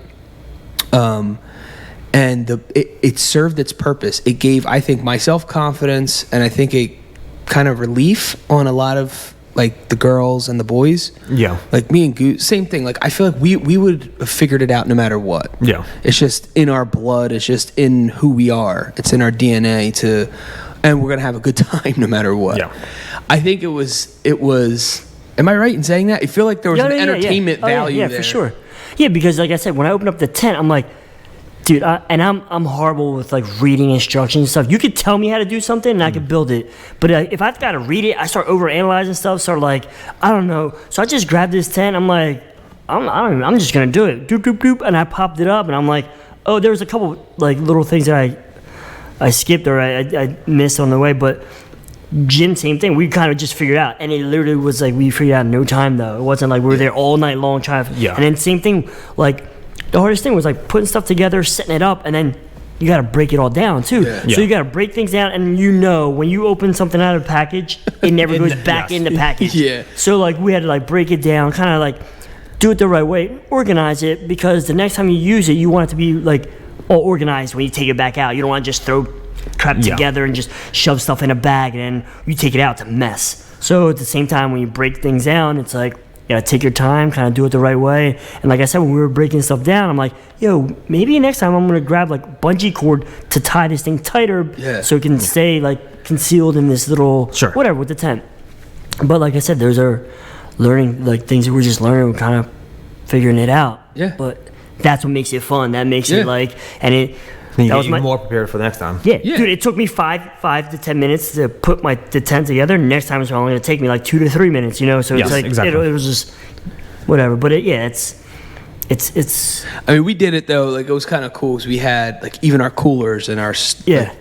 And it served its purpose. It gave, I think, myself confidence, and I think a kind of relief on a lot of like the girls and the boys. Yeah. Like me and Goose, same thing. Like I feel like we would have figured it out no matter what. Yeah. It's just in our blood. It's just in who we are. It's in our DNA and we're gonna have a good time no matter what. Yeah. I think it was Am I right in saying that? I feel like there was an entertainment value yeah, there. for sure. Yeah, because like I said, when I opened up the tent, I'm like, dude, I'm horrible with like reading instructions and stuff. You could tell me how to do something and I could build it, but if I've got to read it, I start overanalyzing stuff. Start like, I don't know. So I just grabbed this tent. I'm like, I'm just gonna do it. Doop doop doop, and I popped it up, and I'm like, oh, there was a couple like little things that I skipped or I missed on the way, but. Gym, same thing. We kind of just figured out, and it literally was like we figured out in no time. Though it wasn't like we were there all night long trying. And then same thing, like the hardest thing was like putting stuff together, setting it up, and then you got to break it all down too. Yeah. So you got to break things down, and when you open something out of a package, it never goes back in the package. Yeah. So like we had to like break it down, kind of like do it the right way, organize it, because the next time you use it, you want it to be like all organized when you take it back out. You don't want to just throw crap together and just shove stuff in a bag and then you take it out, it's a mess. So at the same time, when you break things down, it's like you gotta take your time, kind of do it the right way. And like I said, when we were breaking stuff down, I'm like, yo, maybe next time I'm gonna grab like bungee cord to tie this thing tighter so it can stay like concealed in this little whatever with the tent. But like I said, those are learning, like things that we're just learning, we're kind of figuring it out. Yeah. But that's what makes it fun. That makes it like, and it. You get more prepared for the next time. Yeah, dude, it took me 5 to 10 minutes to put the tent together. Next time it's only going to take me like 2 to 3 minutes, you know? So it's like, it was just whatever. But it's. I mean, we did it though, like it was kind of cool because we had like even our coolers and our stuff.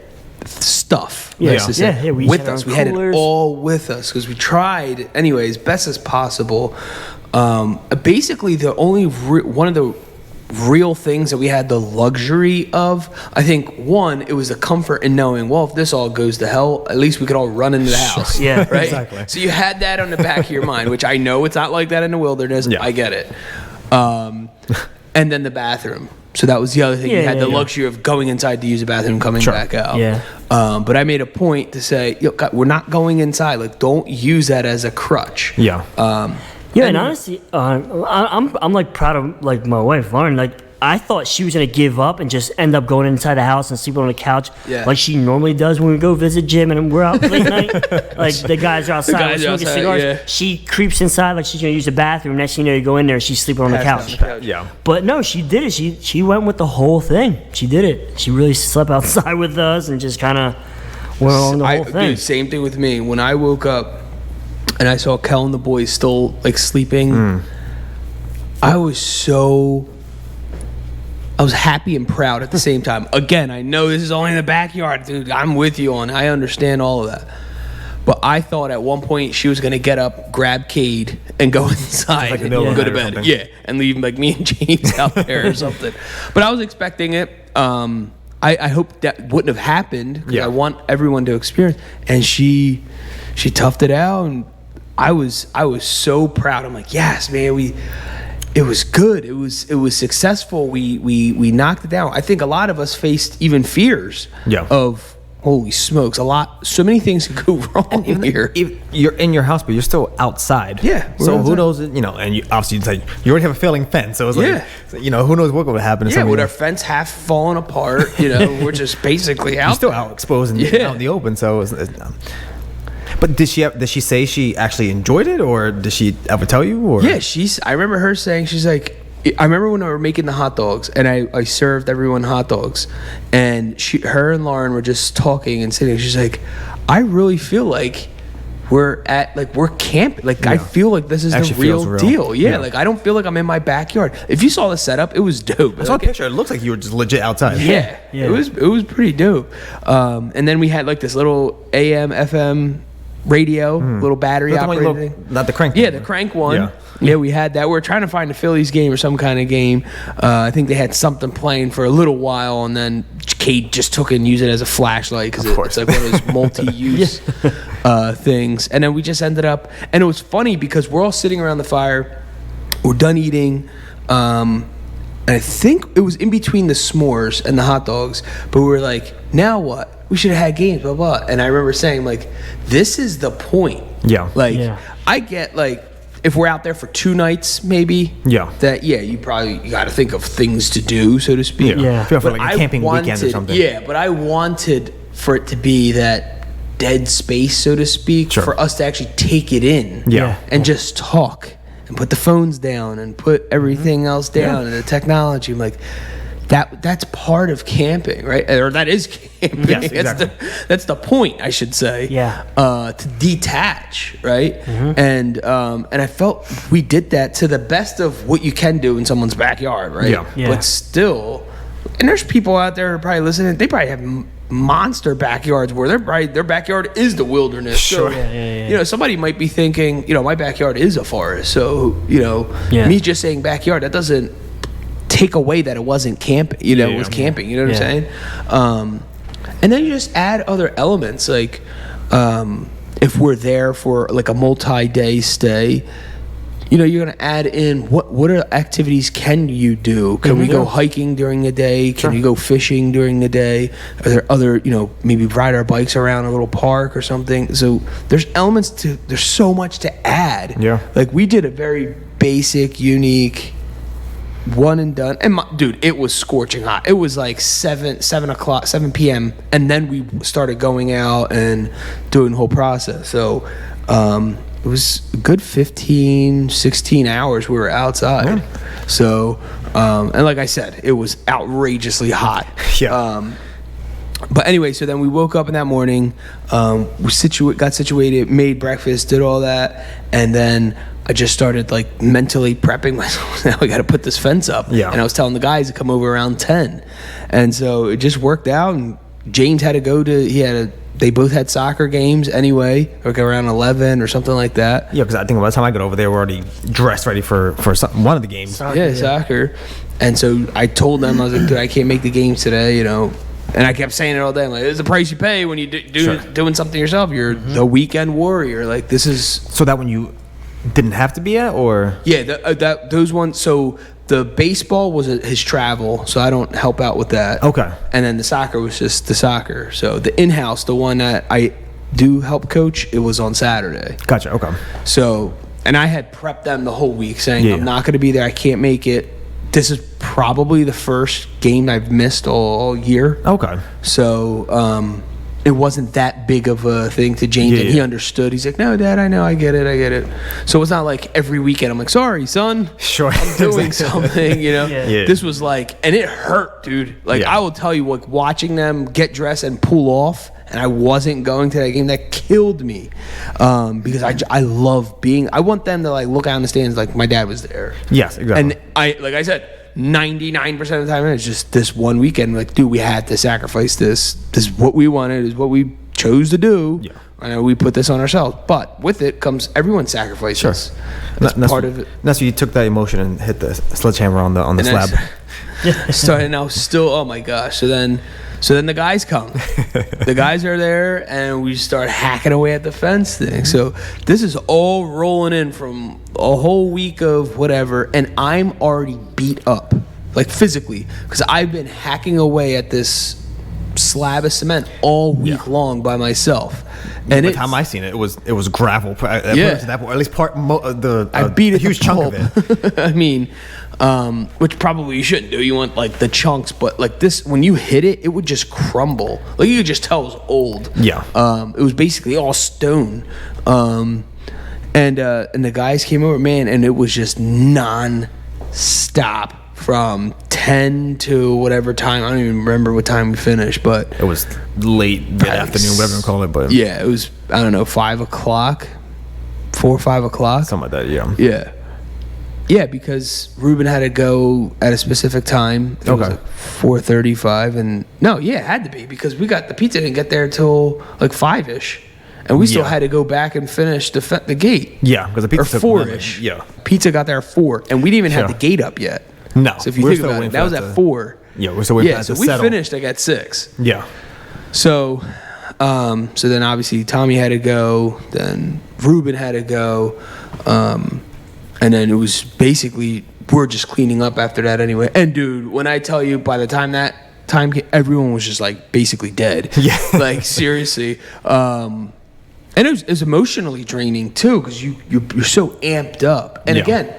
We with us. We had it all with us because we tried, anyways, best as possible. Basically, the only one of the real things that we had the luxury of, I think, one, it was the comfort in knowing, well, if this all goes to hell, at least we could all run into the house. Yeah, right. Exactly. So you had that on the back of your mind, which I know it's not like that in the wilderness. I get it. And then the bathroom. So that was the other thing. You had the luxury of going inside to use the bathroom, coming back out. Yeah. But I made a point to say, God, we're not going inside. Like, don't use that as a crutch. Yeah. And honestly, I'm like proud of like my wife Lauren. Like I thought she was gonna give up and just end up going inside the house and sleeping on the couch, like she normally does when we go visit Jim and we're out late night. Like the guys are outside smoking cigars. Yeah. She creeps inside like she's gonna use the bathroom. Next thing you know, you go in there, she's sleeping on the couch. Yeah. But no, she did it. She went with the whole thing. She did it. She really slept outside with us and just kind of went on the whole thing. Dude, same thing with me. When I woke up and I saw Kel and the boys still like sleeping, I was happy and proud at the same time. Again, I know this is only in the backyard, dude. I'm with you on it. I understand all of that. But I thought at one point she was going to get up, grab Cade, and go inside and go to bed. Yeah, and leave like me and James out there or something. But I was expecting it. I hope that wouldn't have happened because I want everyone to experience. And she toughed it out, and I was so proud. I'm like, yes, man, it was good. It was successful. We knocked it down. I think a lot of us faced even fears of holy smokes, so many things could go wrong here. You're in your house, but you're still outside. Yeah. So who knows? And you obviously you already have a failing fence. So it's like, who knows what would happen? Yeah. With our fence half falling apart, we're just basically out. You're still out exposed and out in the open. So it's But did she say she actually enjoyed it, or did she ever tell you? Or I remember her saying, she's like, I remember when we were making the hot dogs, and I served everyone hot dogs, and her and Lauren were just talking and sitting. She's like, I really feel like we're camping. Like I feel like this is the real deal. Yeah, like I don't feel like I'm in my backyard. If you saw the setup, it was dope. I saw a picture. It looks like you were just legit outside. Yeah. It was pretty dope. And then we had like this little AM FM radio, little battery operated. Not the crank. Yeah, the crank one. Yeah, we had that. We were trying to find a Phillies game or some kind of game. I think they had something playing for a little while, and then Kate just took it and used it as a flashlight because it's like one of those multi-use things. And then we just ended up, and it was funny because we're all sitting around the fire. We're done eating. And I think it was in between the s'mores and the hot dogs, but we were like, now what? We should have had games, blah, blah. And I remember saying, like, this is the point. Yeah. Like, I get, like, if we're out there for 2 nights, maybe. Yeah. That, you got to think of things to do, so to speak. Yeah. Feel for like a camping weekend or something. Yeah, but I wanted for it to be that dead space, so to speak, for us to actually take it in and just talk and put the phones down and put everything else down and the technology. I'm like, that's part of camping, right? Or that is camping. Yes, exactly. That's the point, I should say. Yeah. To detach, right? And I felt we did that to the best of what you can do in someone's backyard, right? Yeah. But still, and there's people out there who are probably listening. They probably have monster backyards where their backyard is the wilderness. Sure. So, you know, somebody might be thinking, you know, my backyard is a forest. So, you know, me just saying backyard, that doesn't take away that it wasn't camping, you know, it was camping, you know what I'm saying? And then you just add other elements, like if we're there for like a multi-day stay, you know, you're going to add in what are activities can you do? Can we go hiking during the day? Can you go fishing during the day? Are there other, you know, maybe ride our bikes around a little park or something? So there's there's so much to add. Yeah. Like we did a very basic, unique, one and done. And dude, it was scorching hot. It was like 7 p.m. And then we started going out and doing the whole process. So it was a good 15, 16 hours we were outside. Yeah. So, and like I said, it was outrageously hot. Yeah. But anyway, so then we woke up in that morning, we got situated, made breakfast, did all that, and then I just started like mentally prepping myself. Now I got to put this fence up. Yeah. And I was telling the guys to come over around 10. And so it just worked out. And James had to go to, they both had soccer games anyway, like around 11 or something like that. Yeah, because I think by the time I got over there, we're already dressed, ready for one of the games. Soccer. And so I told them, I was like, dude, I can't make the games today, you know. And I kept saying it all day. I'm like, it's the price you pay when you doing something yourself. You're the weekend warrior. Like, this is... So that when you didn't have to be at, or? Yeah, those ones. So the baseball was his travel, so I don't help out with that. Okay. And then the soccer was just the soccer. So the in-house, the one that I do help coach, it was on Saturday. Gotcha, okay. So, and I had prepped them the whole week saying, I'm not going to be there. I can't make it. This is probably the first game I've missed all year. Okay. So, it wasn't that big of a thing to James, and he understood. He's like, no, Dad, I know, I get it. So it's not like every weekend I'm like, sorry, son. Sure. I'm doing something, you know? Yeah. This was like, and it hurt, dude. Like, I will tell you, like, watching them get dressed and pull off, and I wasn't going to that game, that killed me. Because I love I want them to, like, look out in the stands like my dad was there. Yes, exactly. And like I said, 99% of the time it's just this one weekend, like, dude, we had to sacrifice this is what we wanted, is what we chose to do. I know we put this on ourselves, but with it comes everyone's sacrifices. That's part of it. That's why you took that emotion and hit the sledgehammer on the slab. Starting now, still, oh my gosh. So then the guys come. The guys are there, and we start hacking away at the fence thing. So this is all rolling in from a whole week of whatever, and I'm already beat up, like physically, because I've been hacking away at this slab of cement all week long by myself. And by the time I seen it, it was gravel. At least I beat a huge chunk of it. I mean, which probably you shouldn't do. You want like the chunks, but like this, when you hit it, it would just crumble. Like you could just tell it was old. Yeah. It was basically all stone. And the guys came over, man, and it was just non-stop from 10 to whatever time. I don't even remember what time we finished, but it was late afternoon, whatever you call it. But yeah, it was, I don't know, 5 o'clock, 4 or 5 o'clock, something like that. Yeah, because Ruben had to go at a specific time. It was like 4:35, and it had to be because the pizza didn't get there till like 5ish, and we still had to go back and finish the gate. Yeah, because the pizza took 4ish. Yeah, pizza got there at 4, and we didn't even have the gate up yet. No, so if you think about it, that was at 4. Yeah, we're still waiting for that to settle. We finished like at 6. Yeah. So then obviously Tommy had to go, then Ruben had to go, and then it was basically we're just cleaning up after that anyway. And dude, when I tell you, by the time that time came, everyone was just like basically dead. Yeah. Like seriously. And it was emotionally draining too, because you're so amped up. And again,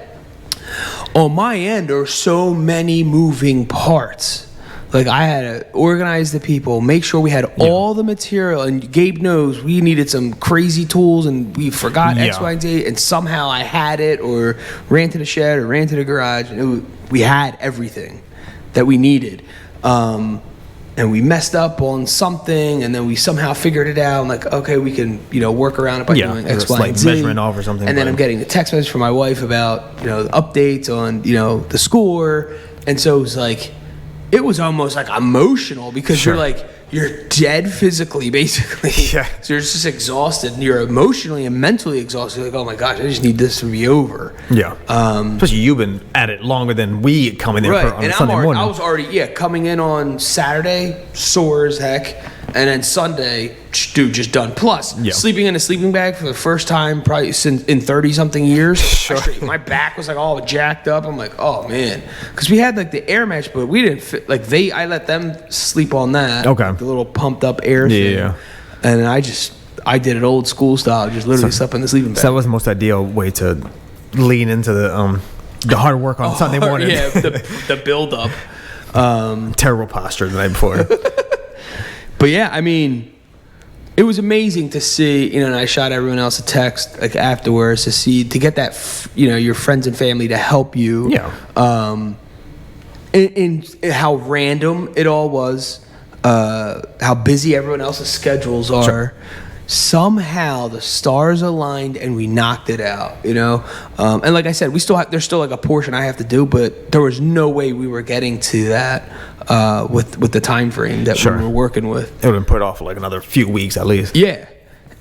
on my end, there are so many moving parts. Like I had to organize the people, make sure we had all the material. And Gabe knows we needed some crazy tools, and we forgot X, Y, and Z. And somehow I had it, or ran to the shed, or ran to the garage. And we had everything that we needed. And we messed up on something, and then we somehow figured it out. I'm like, okay, we can, work around it by doing X, Y, and Z. Measurement off or something. And then I'm getting the text message from my wife about, the updates on, the score. And so it was like, it was almost like emotional because you're dead physically, basically. Yeah. So you're just exhausted, and you're emotionally and mentally exhausted. You're like, oh my gosh, I just need this to be over. Yeah. Especially you've been at it longer than we coming in on Sunday morning. I was already, coming in on Saturday, sore as heck, and then Sunday, dude, just done. Plus, sleeping in a sleeping bag for the first time probably since in 30-something years. Sure. My back was like all jacked up. I'm like, oh man, because we had like the air match, but we didn't fit. Like I let them sleep on that. Okay. The little pumped up air thing. Yeah. And I did it old school style. Just literally slept in the sleeping bag. So that was the most ideal way to lean into the hard work on Sunday morning. Yeah, the build up. Terrible posture the night before. But yeah, I mean, it was amazing to see, and I shot everyone else a text like afterwards to get that, your friends and family to help you. Yeah. In how random it all was, how busy everyone else's schedules are. Sure. Somehow the stars aligned and we knocked it out, And like I said, there's still like a portion I have to do, but there was no way we were getting to that with the time frame that we were working with. It would have been put off for like another few weeks at least. Yeah.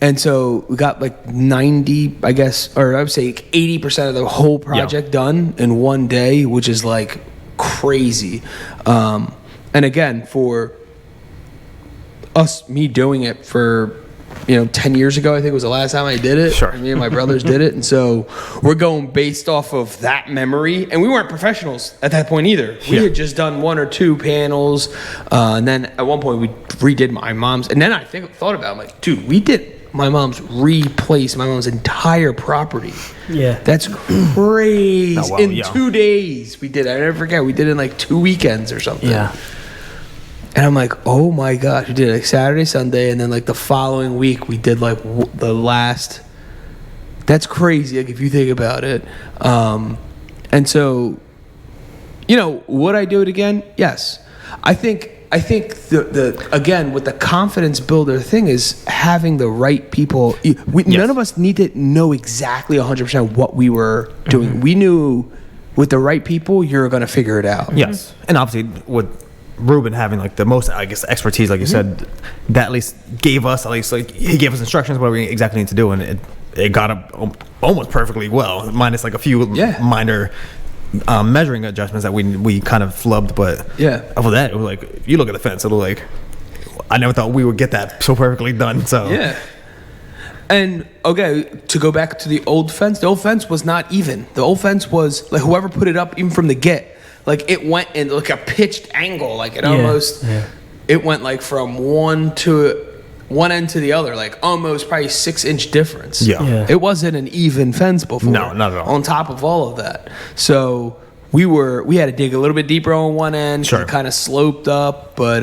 And so we got like 90, I guess, or I would say 80% of the whole project done in one day, which is like crazy. And again, for me doing it for 10 years ago, I think was the last time I did it. Sure. Me and my brothers did it. And so we're going based off of that memory. And we weren't professionals at that point either. We had just done 1 or 2 panels. And then at one point we redid my mom's. And then I thought about it. I'm like, dude, we did my mom's entire property. Yeah. That's crazy. Oh, wow, in 2 days we did it. I never forget. We did it in like 2 weekends or something. Yeah. And I'm like, oh my gosh, we did like Saturday, Sunday, and then like the following week we did like the last. That's crazy, like if you think about it. And so, would I do it again? Yes. I think the again with the confidence builder thing is having the right people. None of us need to know exactly 100% what we were doing. Mm-hmm. We knew with the right people, you're gonna figure it out. Yes, and obviously with Ruben having like the most, I guess, expertise, like you said, that at least gave us he gave us instructions what we exactly need to do, and it got up almost perfectly well, minus like a few minor measuring adjustments that we kind of flubbed, but after that it was like, if you look at the fence, it'll like, I never thought we would get that so perfectly done. So and okay, to go back to the old fence was not even. The old fence was like whoever put it up, even from the get. Like it went in like a pitched angle, like it almost, it went like from one end to the other, like almost probably 6-inch difference. Yeah. It wasn't an even fence before. No, not at all. On top of all of that, so we had to dig a little bit deeper on one end. Sure. It kind of sloped up, but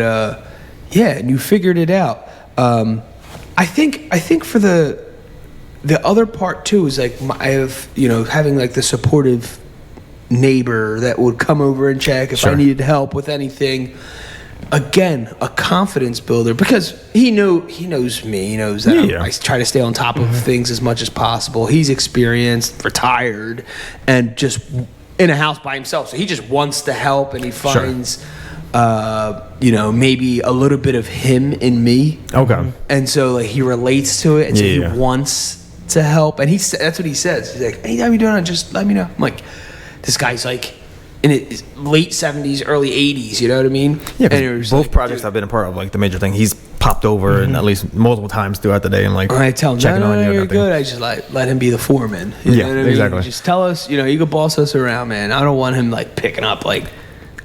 and you figured it out. I think for the other part too is like I have having like the supportive neighbor that would come over and check if I needed help with anything. Again, a confidence builder, because he knows me. He knows that I try to stay on top of things as much as possible. He's experienced, retired, and just in a house by himself. So he just wants to help, and he finds maybe a little bit of him in me. Okay. And so like he relates to it, and so he wants to help. And that's what he says. He's like, anytime you're doing it, just let me know. I'm like, this guy's like in his late 70s, early 80s, you know what I mean? Yeah, and both projects I've been a part of, like the major thing, he's popped over and at least multiple times throughout the day and like I tell him, checking on you. You're good. I just let him be the foreman. You know what I mean? Exactly. Just tell us, you can boss us around, man. I don't want him like picking up like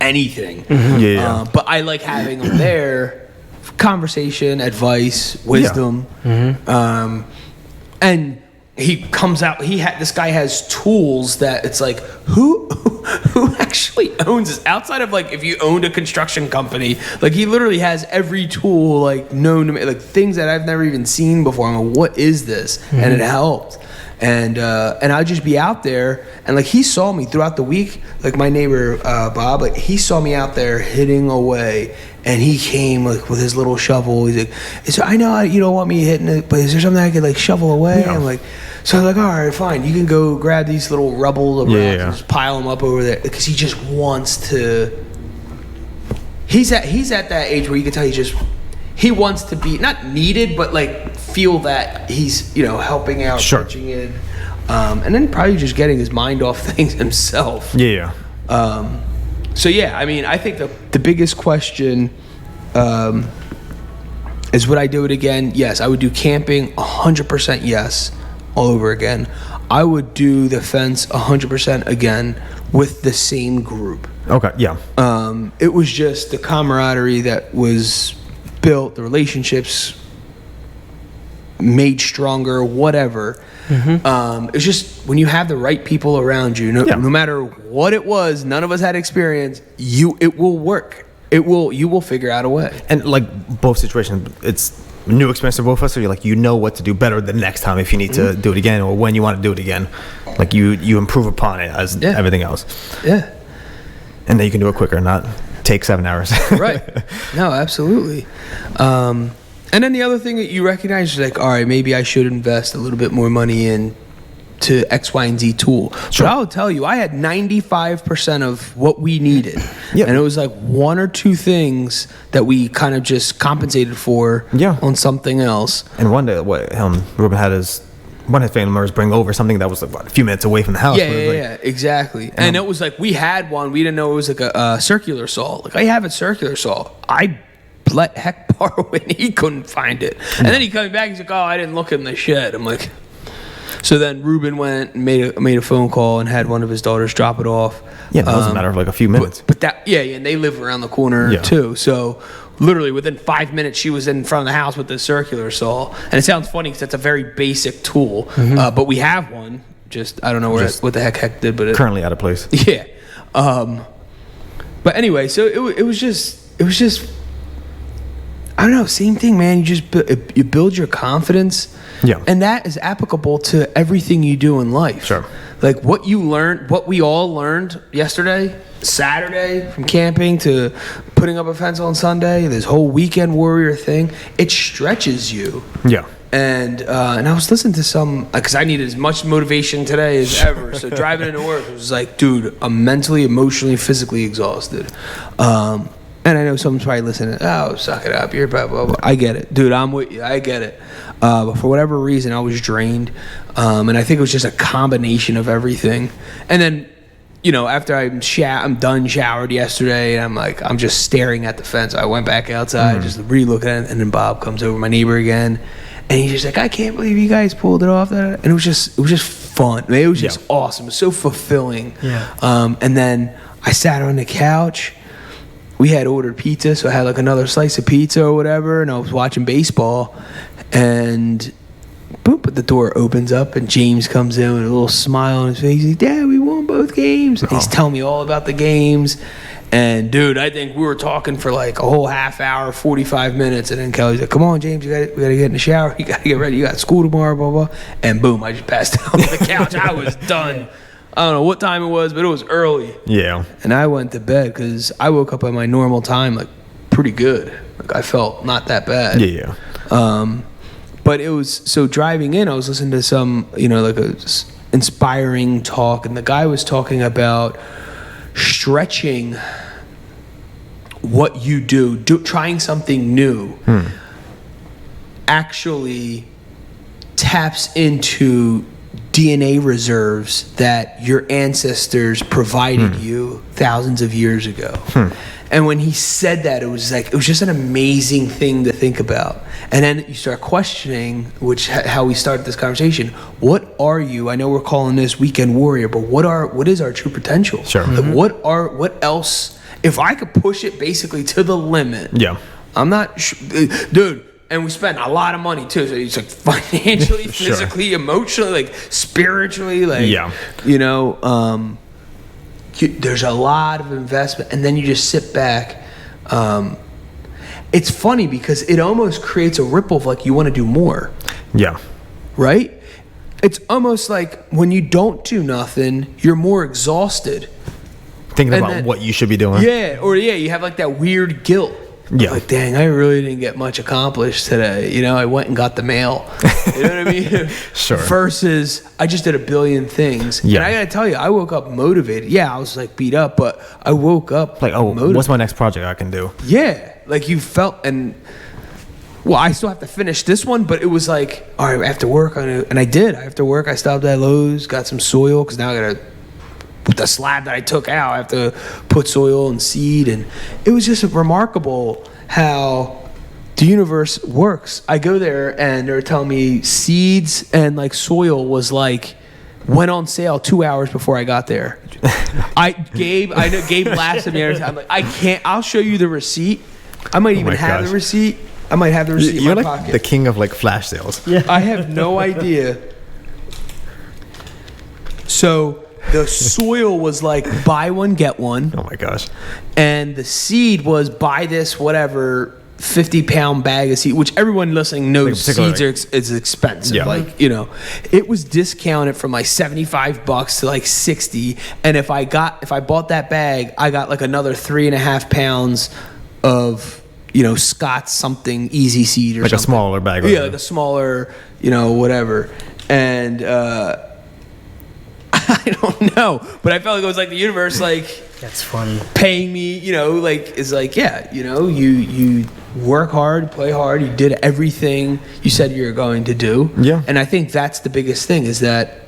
anything. But I like having him there, conversation, advice, wisdom, and he comes out. This guy has tools that it's like who actually owns, outside of like if you owned a construction company, like he literally has every tool like known to me, like things that I've never even seen before. I'm like, what is this? And it helped. And I'd just be out there, and like he saw me throughout the week. Like my neighbor Bob, like he saw me out there hitting away, and he came like with his little shovel. He's like, so I know you don't want me hitting it, but is there something I could like shovel away? Yeah. I'm like, so I'm like, all right, fine. You can go grab these little rubble of rocks and just pile them up over there, because he just wants to. He's at that age where you can tell he wants to be not needed, but like feel that he's helping out, pitching in, and then probably just getting his mind off things himself. Yeah. So yeah, I mean, I think the biggest question is, would I do it again? Yes, I would do camping 100%. Yes, all over again. I would do the fence 100% again with the same group. Okay. Yeah. It was just the camaraderie that was built, the relationships made stronger, whatever. It's just when you have the right people around you, no matter what it was, none of us had experience, it will work. You will figure out a way. And like both situations, it's a new experience for both of us, so you're like, what to do better the next time if you need to do it again, or when you want to do it again. Like you improve upon it as everything else. Yeah. And then you can do it quicker, not take 7 hours. Right. No, absolutely. And then the other thing that you recognize is like, all right, maybe I should invest a little bit more money in to X, Y, and Z tool. Sure. But I'll tell you, I had 95% of what we needed. Yep. And it was like one or two things that we kind of just compensated for on something else. And one day, Ruben had one of his family members bring over something that was like, a few minutes away from the house. Yeah, exactly. And it was like, we had one, we didn't know it was like a circular saw. Like, I have a circular saw. I let Heck borrow it, and he couldn't find it. And then he comes back, he's like, oh, I didn't look in the shed. I'm like, so then Ruben went and made a phone call and had one of his daughters drop it off. Yeah, that was a matter of like a few minutes. But that, and they live around the corner too. So literally within 5 minutes, she was in front of the house with the circular saw. And it sounds funny because it's a very basic tool, but we have one. Just I don't know what the heck did, but currently out of place. Yeah. But anyway, so it was just. I don't know, same thing, man. You build your confidence, and that is applicable to everything you do in life. Sure. Like what we all learned yesterday, Saturday, from camping to putting up a fence on Sunday, this whole weekend warrior thing, it stretches you. Yeah. And I was listening to some, because I needed as much motivation today as ever. So driving into work, it was like, dude, I'm mentally, emotionally, physically exhausted. And I know someone's probably listening, oh, suck it up, you're blah, blah, blah. I get it. Dude, I'm with you. I get it. But for whatever reason, I was drained. And I think it was just a combination of everything. And then, after I'm done showered yesterday, and I'm like, I'm just staring at the fence. I went back outside, just re-looking at it. And then Bob comes over, my neighbor again. And he's just like, I can't believe you guys pulled it off. And it was just fun. I mean, it was just awesome. It was so fulfilling. Yeah. And then I sat on the couch. We had ordered pizza, so I had like another slice of pizza or whatever, and I was watching baseball, and boom, but the door opens up, and James comes in with a little smile on his face. He's like, Dad, we won both games. And he's telling me all about the games. And dude, I think we were talking for like a whole half hour, 45 minutes, and then Kelly's like, come on, James, we gotta get in the shower. You gotta get ready. You got school tomorrow, blah, blah. And boom, I just passed out on the couch. I was done. I don't know what time it was, but it was early. Yeah. And I went to bed because I woke up at my normal time, like, pretty good. Like, I felt not that bad. Yeah. But it was, so driving in, I was listening to some, like a inspiring talk, and the guy was talking about stretching what you do trying something new. Actually taps into DNA reserves that your ancestors provided you thousands of years ago. And when he said that, it was just an amazing thing to think about. And then you start questioning, how we started this conversation. What are you? I know we're calling this Weekend Warrior, but what is our true potential? Sure. Like what else? If I could push it basically to the limit. Yeah. I'm not, dude. And we spent a lot of money too. So it's like financially, physically, emotionally, like spiritually, like there's a lot of investment, and then you just sit back. It's funny because it almost creates a ripple of like you want to do more. Yeah. Right? It's almost like when you don't do nothing, you're more exhausted. Thinking about what you should be doing. Yeah, or you have like that weird guilt. Yeah. Like, dang, I really didn't get much accomplished today. You know, I went and got the mail. You know what I mean? Sure. Versus, I just did a billion things. Yeah. And I gotta tell you, I woke up motivated. Yeah, I was like beat up, but I woke up Like, oh, motivated. what's my next project I can do? Yeah, like you felt, and well, I still have to finish this one, but it was like, all right, after work, and I did. After work, I stopped at Lowe's, got some soil, because now I gotta, with the slab that I took out, I have to put soil and seed, and it was just remarkable how the universe works. I go there, and they're telling me seeds and like soil was like, went on sale 2 hours before I got there. I know Gabe laughs at me every time. I'm like, I can't. I'll show you the receipt. I might even have the receipt. I might have the receipt You're in my like pocket. the king of like flash sales. Yeah. I have no idea. So the soil was like buy one get one, Oh my gosh. and the seed was buy this whatever 50-pound bag of seed, which everyone listening knows seeds are is expensive. Yeah. Like, you know, it was discounted from like $75 to like 60, and if I bought that bag, I got like another 3.5 pounds of, you know, Scott's something easy seed or Like something. a smaller bag. Yeah, like a smaller, you know, whatever. And I don't know, but I felt like it was like the universe, like, That's funny. paying me, you know, like, is like, yeah, you know, you work hard, play hard, you did everything you said you were going to do. Yeah. And I think that's the biggest thing, is that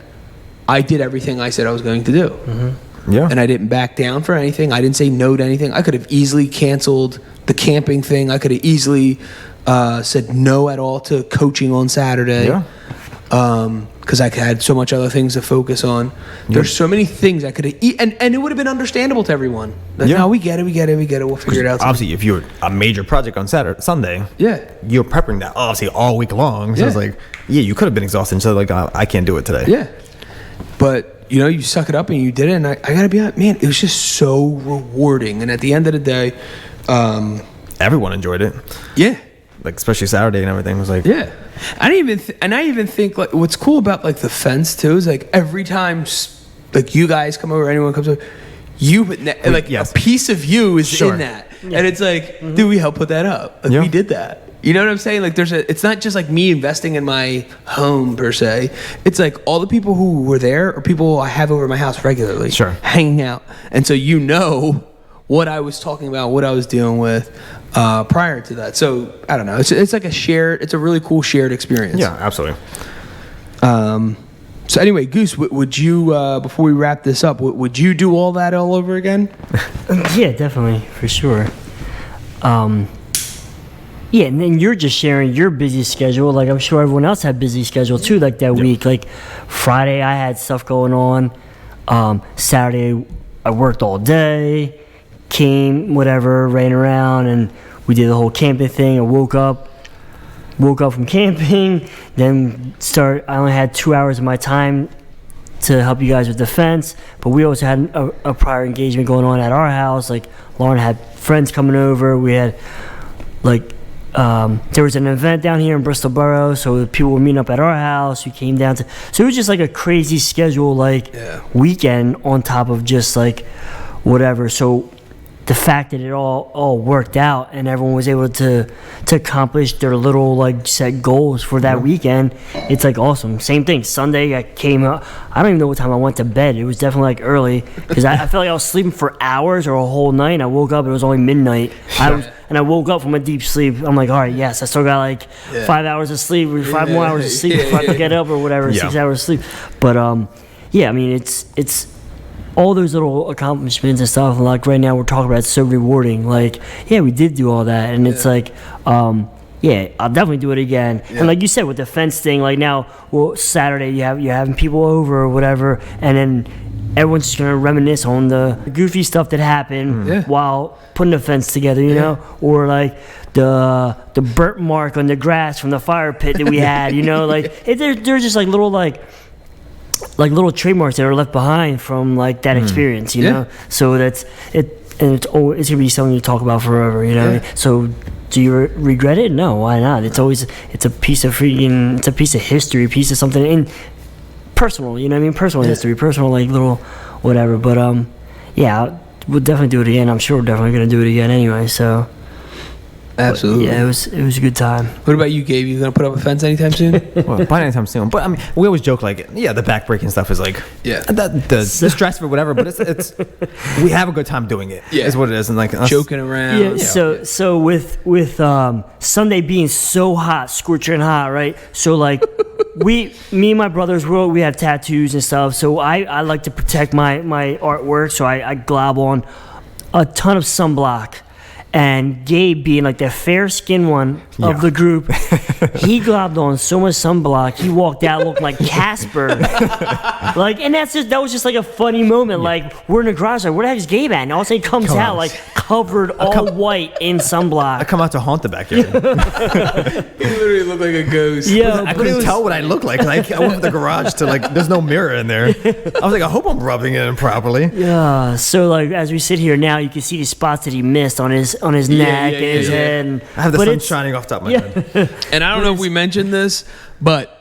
I did everything I said I was going to do. Mm-hmm. Yeah. And I didn't back down for anything. I didn't say no to anything. I could have easily canceled the camping thing. I could have easily said no at all to coaching on Saturday. Yeah. Because I had so much other things to focus on. There's so many things I could have and it would have been understandable to everyone. Like, no, we get it, we'll figure it out. Obviously, if you're a major project on Sunday, Yeah. you're prepping that obviously all week long. So Yeah. it's like, yeah, you could have been exhausted. So like, I can't do it today. Yeah. But, you know, you suck it up and you did it. And I got to be honest, man, it was just so rewarding. And at the end of the day, Everyone enjoyed it. yeah. Like, especially Saturday and everything was like, Yeah, I even think like what's cool about like the fence too is like every time like you guys come over, anyone comes over, like yes. a piece of you is Sure. in that, and it's like, dude, we helped put that up. Like, Yeah. we did that. You know what I'm saying? Like, it's not just like me investing in my home per se. It's like all the people who were there are people I have over at my house regularly, Sure. hanging out, and so you know what I was talking about, what I was dealing with prior to that. So I don't know. It's like it's a really cool shared experience. yeah, absolutely. So anyway, Goose, would you before we wrap this up, would you do all that all over again? Yeah, definitely, for sure. Yeah, and then you're just sharing your busy schedule. Like, I'm sure everyone else had busy schedule too, like that week. Like, Friday, I had stuff going on. Saturday, I worked all day, came, whatever, ran around, and we did the whole camping thing. I woke up from camping, then I only had 2 hours of my time to help you guys with the fence, but we also had a prior engagement going on at our house. Like, Lauren had friends coming over. We had, like, there was an event down here in Bristol Borough, so people were meeting up at our house. We came down so it was just like a crazy schedule, like, weekend on top of just like whatever. So the fact that it all worked out and everyone was able to accomplish their little like set goals for that weekend, it's like awesome. Same thing, Sunday I came out, I don't even know what time I went to bed. It was definitely like early because I felt like I was sleeping for hours or a whole night, and I woke up, it was only midnight. I woke up from a deep sleep. I'm like, all right, yes, I still got like 5 hours of sleep or 5 more hours of sleep if I could get up or whatever, 6 hours of sleep. But yeah, I mean, it's all those little accomplishments and stuff, like right now we're talking about, it's so rewarding. Like, yeah, we did do all that, and it's like, yeah, I'll definitely do it again. And like you said with the fence thing, like now, well, Saturday you're having people over or whatever, and then everyone's just gonna reminisce on the goofy stuff that happened while putting the fence together, you know, or like the burnt mark on the grass from the fire pit that we had, you know, like they're just like little like like little trademarks that are left behind from like that experience, you know. So that's it, and it's gonna be something to talk about forever, you know. So do you regret it? No, why not? It's a piece of history, a piece of something in personal, you know what I mean? Personal history, personal like little whatever. But yeah, we'll definitely do it again. I'm sure we're definitely gonna do it again anyway. So. Absolutely. But, yeah, it was a good time. What about you, Gabe? You gonna put up a fence anytime soon? Well, not anytime soon. But I mean, we always joke like, the backbreaking stuff is like, the stress of it, whatever. But it's we have a good time doing it. Yeah, is what it is, and like us joking around. Yeah. So with Sunday being so hot, scorching hot, right? So like me and my brothers, we have tattoos and stuff. So I like to protect my artwork. So I glob on a ton of sunblock. And Gabe, being like the fair-skinned one of the group, he globbed on so much sunblock, he walked out looking like Casper. Like, and that was just like a funny moment. Like, we're in the garage, like, where the heck is Gabe at? And all of a sudden he comes out like covered white in sunblock. I come out to haunt the backyard. You literally look like a ghost. Yeah, I couldn't tell what I looked like. Like, I went to the garage to like, there's no mirror in there. I was like, I hope I'm rubbing it in properly. Yeah. So like, as we sit here now, you can see the spots that he missed on his neck and his head. And, I have the sun shining off top of my head. And I don't know if we mentioned this, but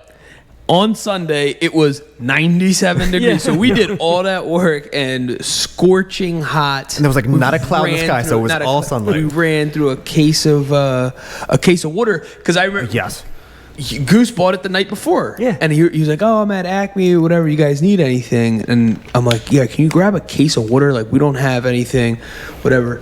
on Sunday it was 97 degrees. So we did all that work and scorching hot. And there was like not a cloud in the sky, so it was all sunlight. We ran through a case of water because I remember. Yes. Goose bought it the night before. Yeah. And he was like, oh, I'm at Acme, whatever, you guys need anything. And I'm like, yeah, can you grab a case of water? Like, we don't have anything, whatever.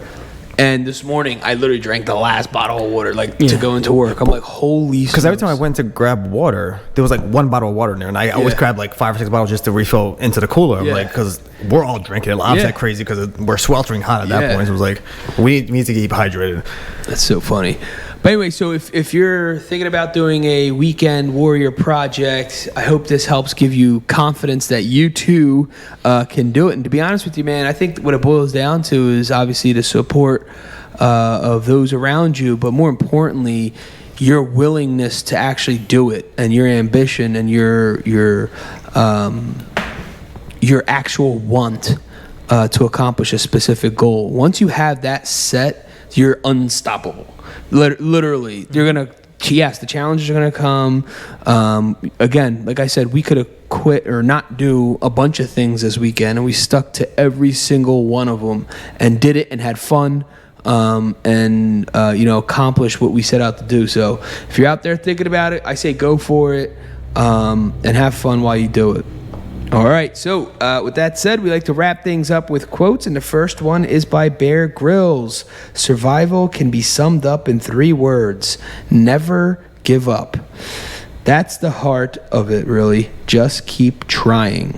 And this morning, I literally drank the last bottle of water, to go into work. I'm like, holy smokes. Because every time I went to grab water, there was like one bottle of water in there. And I always grabbed like 5 or 6 bottles just to refill into the cooler. I'm like, because we're all drinking it. I'm like crazy because we're sweltering hot at that point. So it was like, we need to keep hydrated. That's so funny. But anyway, so if you're thinking about doing a weekend warrior project, I hope this helps give you confidence that you too can do it. And to be honest with you, man, I think what it boils down to is obviously the support of those around you, but more importantly, your willingness to actually do it, and your ambition, and your actual want to accomplish a specific goal. Once you have that set, you're unstoppable. Literally, you're gonna. Yes, the challenges are gonna come. Again, like I said, we could have quit or not do a bunch of things this weekend, and we stuck to every single one of them and did it and had fun. And accomplish what we set out to do. So if you're out there thinking about it, I say go for it, and have fun while you do it. All right, so with that said, we like to wrap things up with quotes, and the first one is by Bear Grylls. Survival can be summed up in 3 words: never give up. That's the heart of it, really. Just keep trying.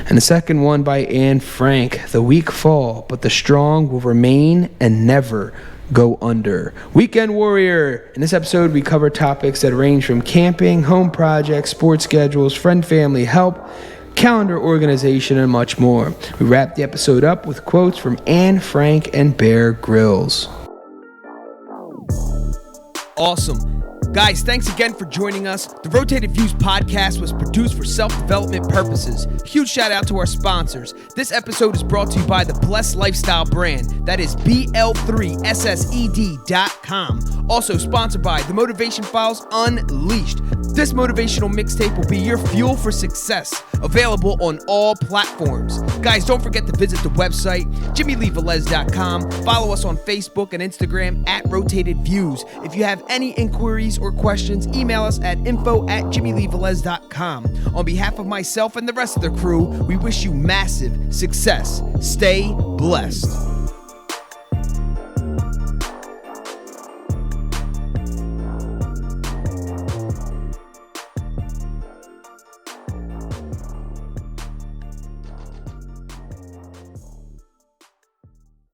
And the second one by Anne Frank: the weak fall, but the strong will remain and never go under. Weekend Warrior. In this episode, we cover topics that range from camping, home projects, sports schedules, friend family help, calendar organization, and much more. We wrap the episode up with quotes from Anne Frank and Bear Grylls. Awesome. Guys, thanks again for joining us. The Rotated Views podcast was produced for self-development purposes. Huge shout out to our sponsors. This episode is brought to you by the Blessed Lifestyle brand. That is BL3SSED.com. Also sponsored by The Motivation Files Unleashed. This motivational mixtape will be your fuel for success. Available on all platforms. Guys, don't forget to visit the website, JimmyleeVelez.com. Follow us on Facebook and Instagram at Rotated Views. If you have any inquiries or questions, email us at info@JimmyleeVelez.com. On behalf of myself and the rest of the crew, we wish you massive success. Stay blessed.